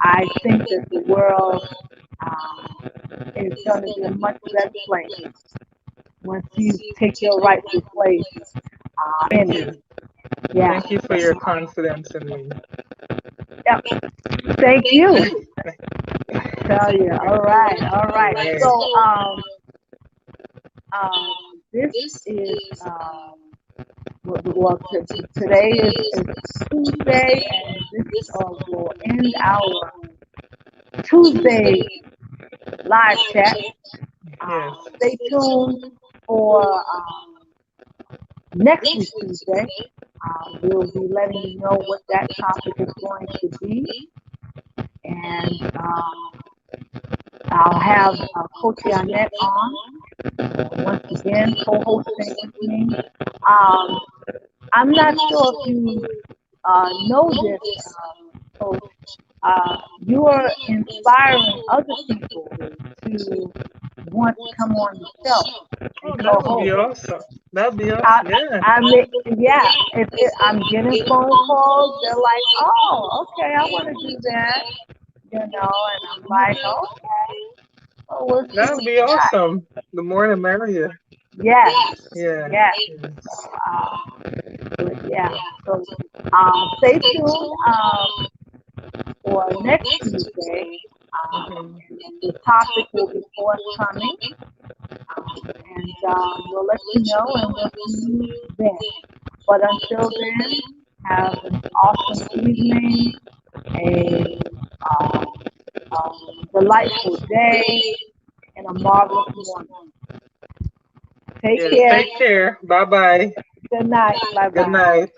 I think that the world is going to be a much better place once you take your rightful place in it. Yeah.
Thank you for your confidence in me.
Yep. Thank you. I tell you. All right. All right. So this is well, today is Tuesday, and this will end our Tuesday live chat.
Yes.
Stay tuned for next week Tuesday. We'll be letting you know what that topic is going to be, and I'll have Coach Annette on once again, co-hosting with me. I'm not sure if you know this, Coach. You are inspiring other people to want to come on the show and
That would be
co-host.
awesome. That'd be awesome. Yeah.
I mean, yeah, I'm getting phone calls. They're like, oh, okay, I want to do that, and I'm like, okay, well, we'll see
That'd
what
be
you got.
awesome. The more the merrier.
Yes,
Yeah.
yes.
Yes.
But yeah, so stay tuned for next Tuesday. The topic will be forthcoming, and we'll let you know, and we'll see you then. But until then, have an awesome evening, a delightful day, and a marvelous morning. Take care.
Take care. Bye-bye.
Good night. Bye-bye.
Good night.